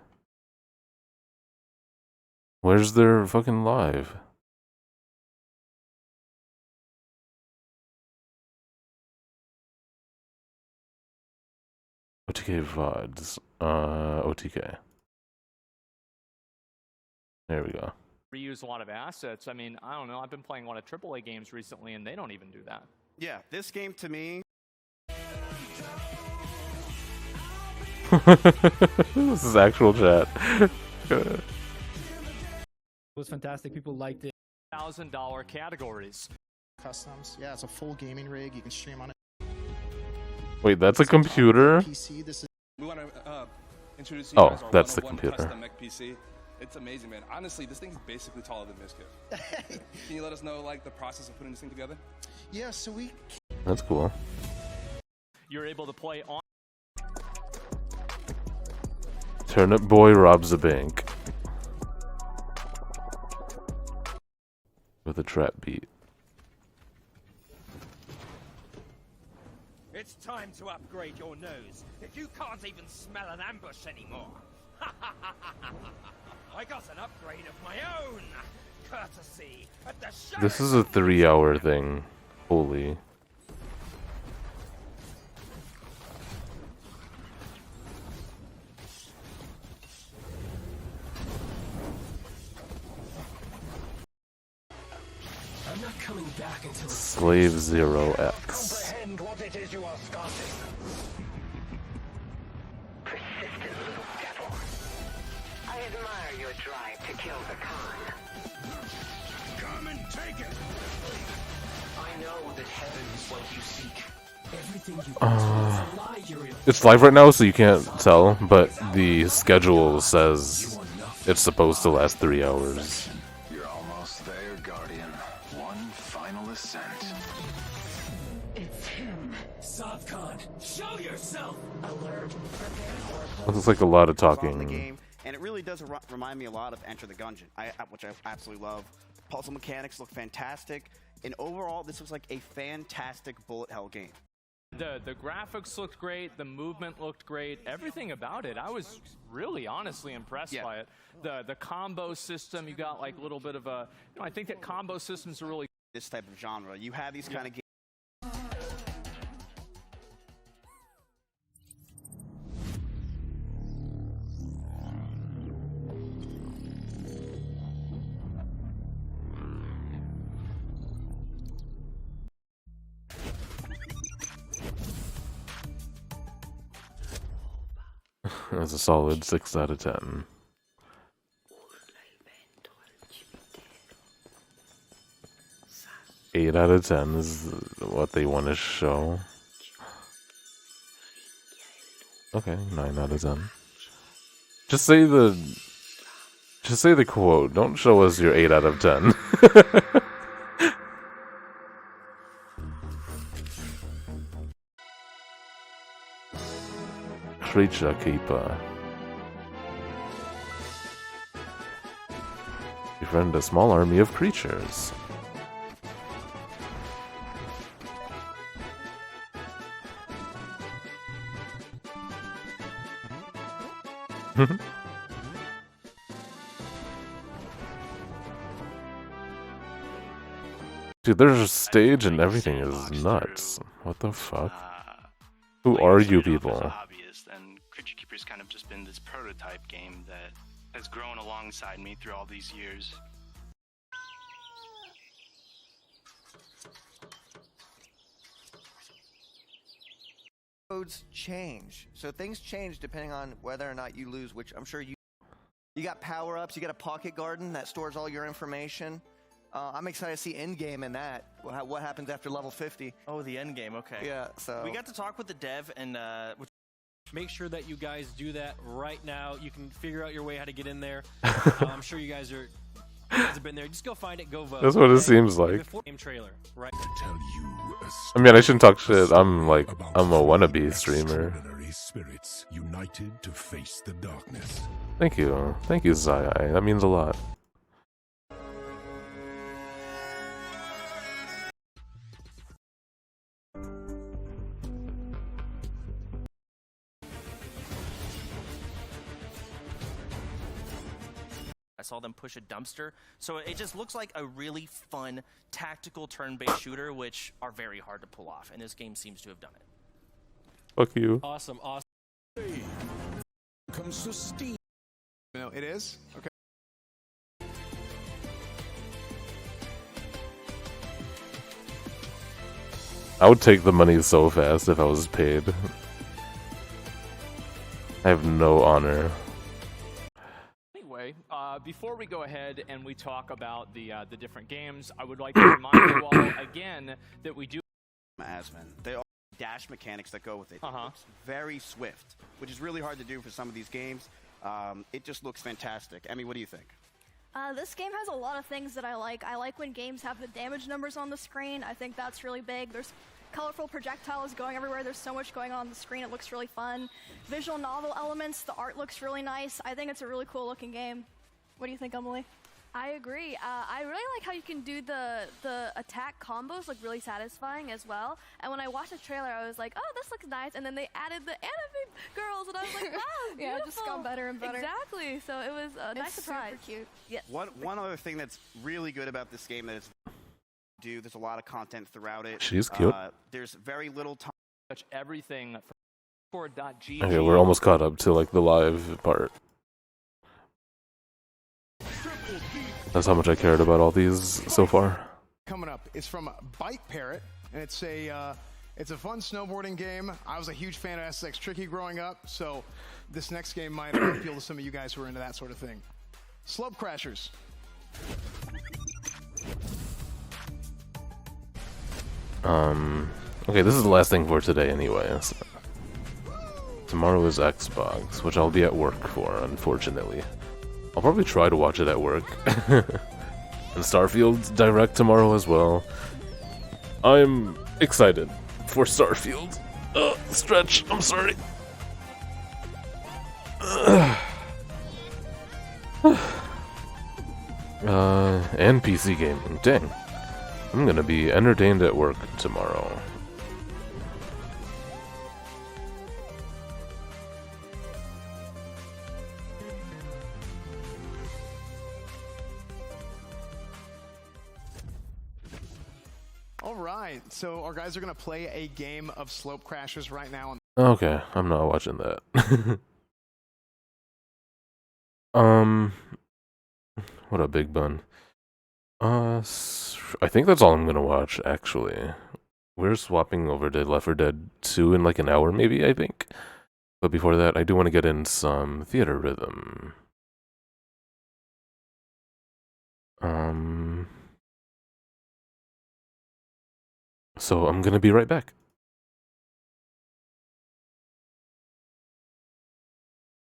[SPEAKER 1] Where's their fucking live? OTK VODs. OTK. There we go.
[SPEAKER 6] Reuse a lot of assets. I mean, I don't know. I've been playing a lot of AAA games recently, and they don't even do that.
[SPEAKER 17] Yeah, this game to me.
[SPEAKER 1] This is actual chat.
[SPEAKER 18] It was fantastic. People liked it.
[SPEAKER 6] $1,000 categories.
[SPEAKER 19] Customs. Yeah, it's a full gaming rig. You can stream on it.
[SPEAKER 1] Wait, that's a computer?
[SPEAKER 19] PC. This is.
[SPEAKER 20] We want to introduce you
[SPEAKER 1] Oh,
[SPEAKER 20] guys our
[SPEAKER 1] that's the
[SPEAKER 20] 101
[SPEAKER 1] computer.
[SPEAKER 20] custom mech PC. It's amazing, man. Honestly, this thing's basically taller than Miskit. Can you let us know, like, the process of putting this thing together?
[SPEAKER 19] Yeah, so we.
[SPEAKER 1] That's cool.
[SPEAKER 6] You're able to play on.
[SPEAKER 1] Turnip Boy robs a bank. With a trap beat.
[SPEAKER 26] It's time to upgrade your nose. If you can't even smell an ambush anymore. I got an upgrade of my own. Courtesy at the show.
[SPEAKER 1] This is a 3-hour thing. Holy.
[SPEAKER 27] I'm not coming back until
[SPEAKER 1] Slave Zero X.
[SPEAKER 27] comprehend what it is you are starting. Persistent little devil. I admire your drive to kill the Khan.
[SPEAKER 26] Come and take it.
[SPEAKER 27] I know that heaven is what you seek. Everything you
[SPEAKER 1] It's live right now, so you can't tell, but the schedule says it's supposed to last 3 hours.
[SPEAKER 28] You're almost there, Guardian. One final ascent.
[SPEAKER 27] It's him. Sovkhan, show yourself. Alert.
[SPEAKER 1] Looks like a lot of
[SPEAKER 17] The
[SPEAKER 1] talking.
[SPEAKER 17] game, and it really does remind me a lot of Enter the Gungeon, which I absolutely love. Puzzle mechanics look fantastic, and overall, this looks like a fantastic bullet hell game.
[SPEAKER 6] The graphics looked great, the movement looked great, everything about it. I was really honestly impressed by it. The combo system, you got like a little bit of a, I think that combo systems are really
[SPEAKER 17] this type of genre. You have these kind of games.
[SPEAKER 1] That's a solid 6 out of 10. Eight out of 10 is what they want to show. Okay, 9 out of 10. Just say the quote. Don't show us your 8 out of 10. Creature Keeper. Befriend a small army of creatures. Dude, there's a stage and everything is nuts. What the fuck? Who are you people?
[SPEAKER 29] Hobbyist, and Creature Keeper's kind of just been this prototype game that has grown alongside me through all these years.
[SPEAKER 17] Codes change, so things change depending on whether or not you lose, which I'm sure you got power-ups, you got a pocket garden that stores all your information. I'm excited to see endgame in that. What happens after level 50?
[SPEAKER 30] Oh, the end game. Okay.
[SPEAKER 17] Yeah. So
[SPEAKER 30] we got to talk with the dev, and
[SPEAKER 31] make sure that you guys do that right now. You can figure out your way how to get in there. I'm sure you guys have been there. Just go find it. Go vote.
[SPEAKER 1] That's what it seems like.
[SPEAKER 31] Before game trailer, right?
[SPEAKER 1] I mean, I shouldn't talk shit. I'm a wannabe streamer.
[SPEAKER 14] Spirits united to face the darkness.
[SPEAKER 1] Thank you, Zai. That means a lot.
[SPEAKER 30] saw them push a dumpster. So it just looks like a really fun tactical turn-based shooter, which are very hard to pull off, and this game seems to have done it.
[SPEAKER 1] Fuck you.
[SPEAKER 31] Awesome, awesome.
[SPEAKER 4] Comes to Steam. No, it is? Okay.
[SPEAKER 1] I would take the money so fast if I was paid. I have no honor.
[SPEAKER 6] Anyway, before we go ahead and we talk about the different games, I would like to remind you all again that we do.
[SPEAKER 5] Asman. They all dash mechanics that go with it. It looks very swift, which is really hard to do for some of these games. It just looks fantastic. Emmy, what do you think?
[SPEAKER 8] This game has a lot of things that I like. I like when games have the damage numbers on the screen. I think that's really big. There's colorful projectiles going everywhere. There's so much going on the screen. It looks really fun. Visual novel elements. The art looks really nice. I think it's a really cool looking game. What do you think, Emily?
[SPEAKER 9] I agree. I really like how you can do the attack combos, like really satisfying as well. And when I watched the trailer, I was like, oh, this looks nice. And then they added the anime girls, and I was like, wow, beautiful.
[SPEAKER 8] Yeah, it just got better and better.
[SPEAKER 9] Exactly. So it was a nice surprise.
[SPEAKER 8] Super cute.
[SPEAKER 9] Yes.
[SPEAKER 5] One other thing that's really good about this game that it's there's a lot of content throughout it.
[SPEAKER 1] She's cute.
[SPEAKER 5] There's very little time.
[SPEAKER 6] Touch everything for .gg.
[SPEAKER 1] Okay, we're almost caught up to like the live part. That's how much I cared about all these so far.
[SPEAKER 4] Coming up, it's from Bike Parrot, and it's a fun snowboarding game. I was a huge fan of SSX Tricky growing up, so this next game might appeal to some of you guys who are into that sort of thing. Slope Crashers.
[SPEAKER 1] Okay, this is the last thing for today anyway. So tomorrow is Xbox, which I'll be at work for, unfortunately. I'll probably try to watch it at work. And Starfield Direct tomorrow as well. I'm excited for Starfield. Stretch, I'm sorry. And PC gaming. Dang. I'm gonna be entertained at work tomorrow.
[SPEAKER 4] All right, so our guys are going to play a game of Slope Crashers right now.
[SPEAKER 1] Okay, I'm not watching that. What a big bun. I think that's all I'm gonna watch, actually. We're swapping over to Left 4 Dead 2 in like an hour, maybe, I think. But before that, I do want to get in some Theater Rhythm. So I'm gonna be right back.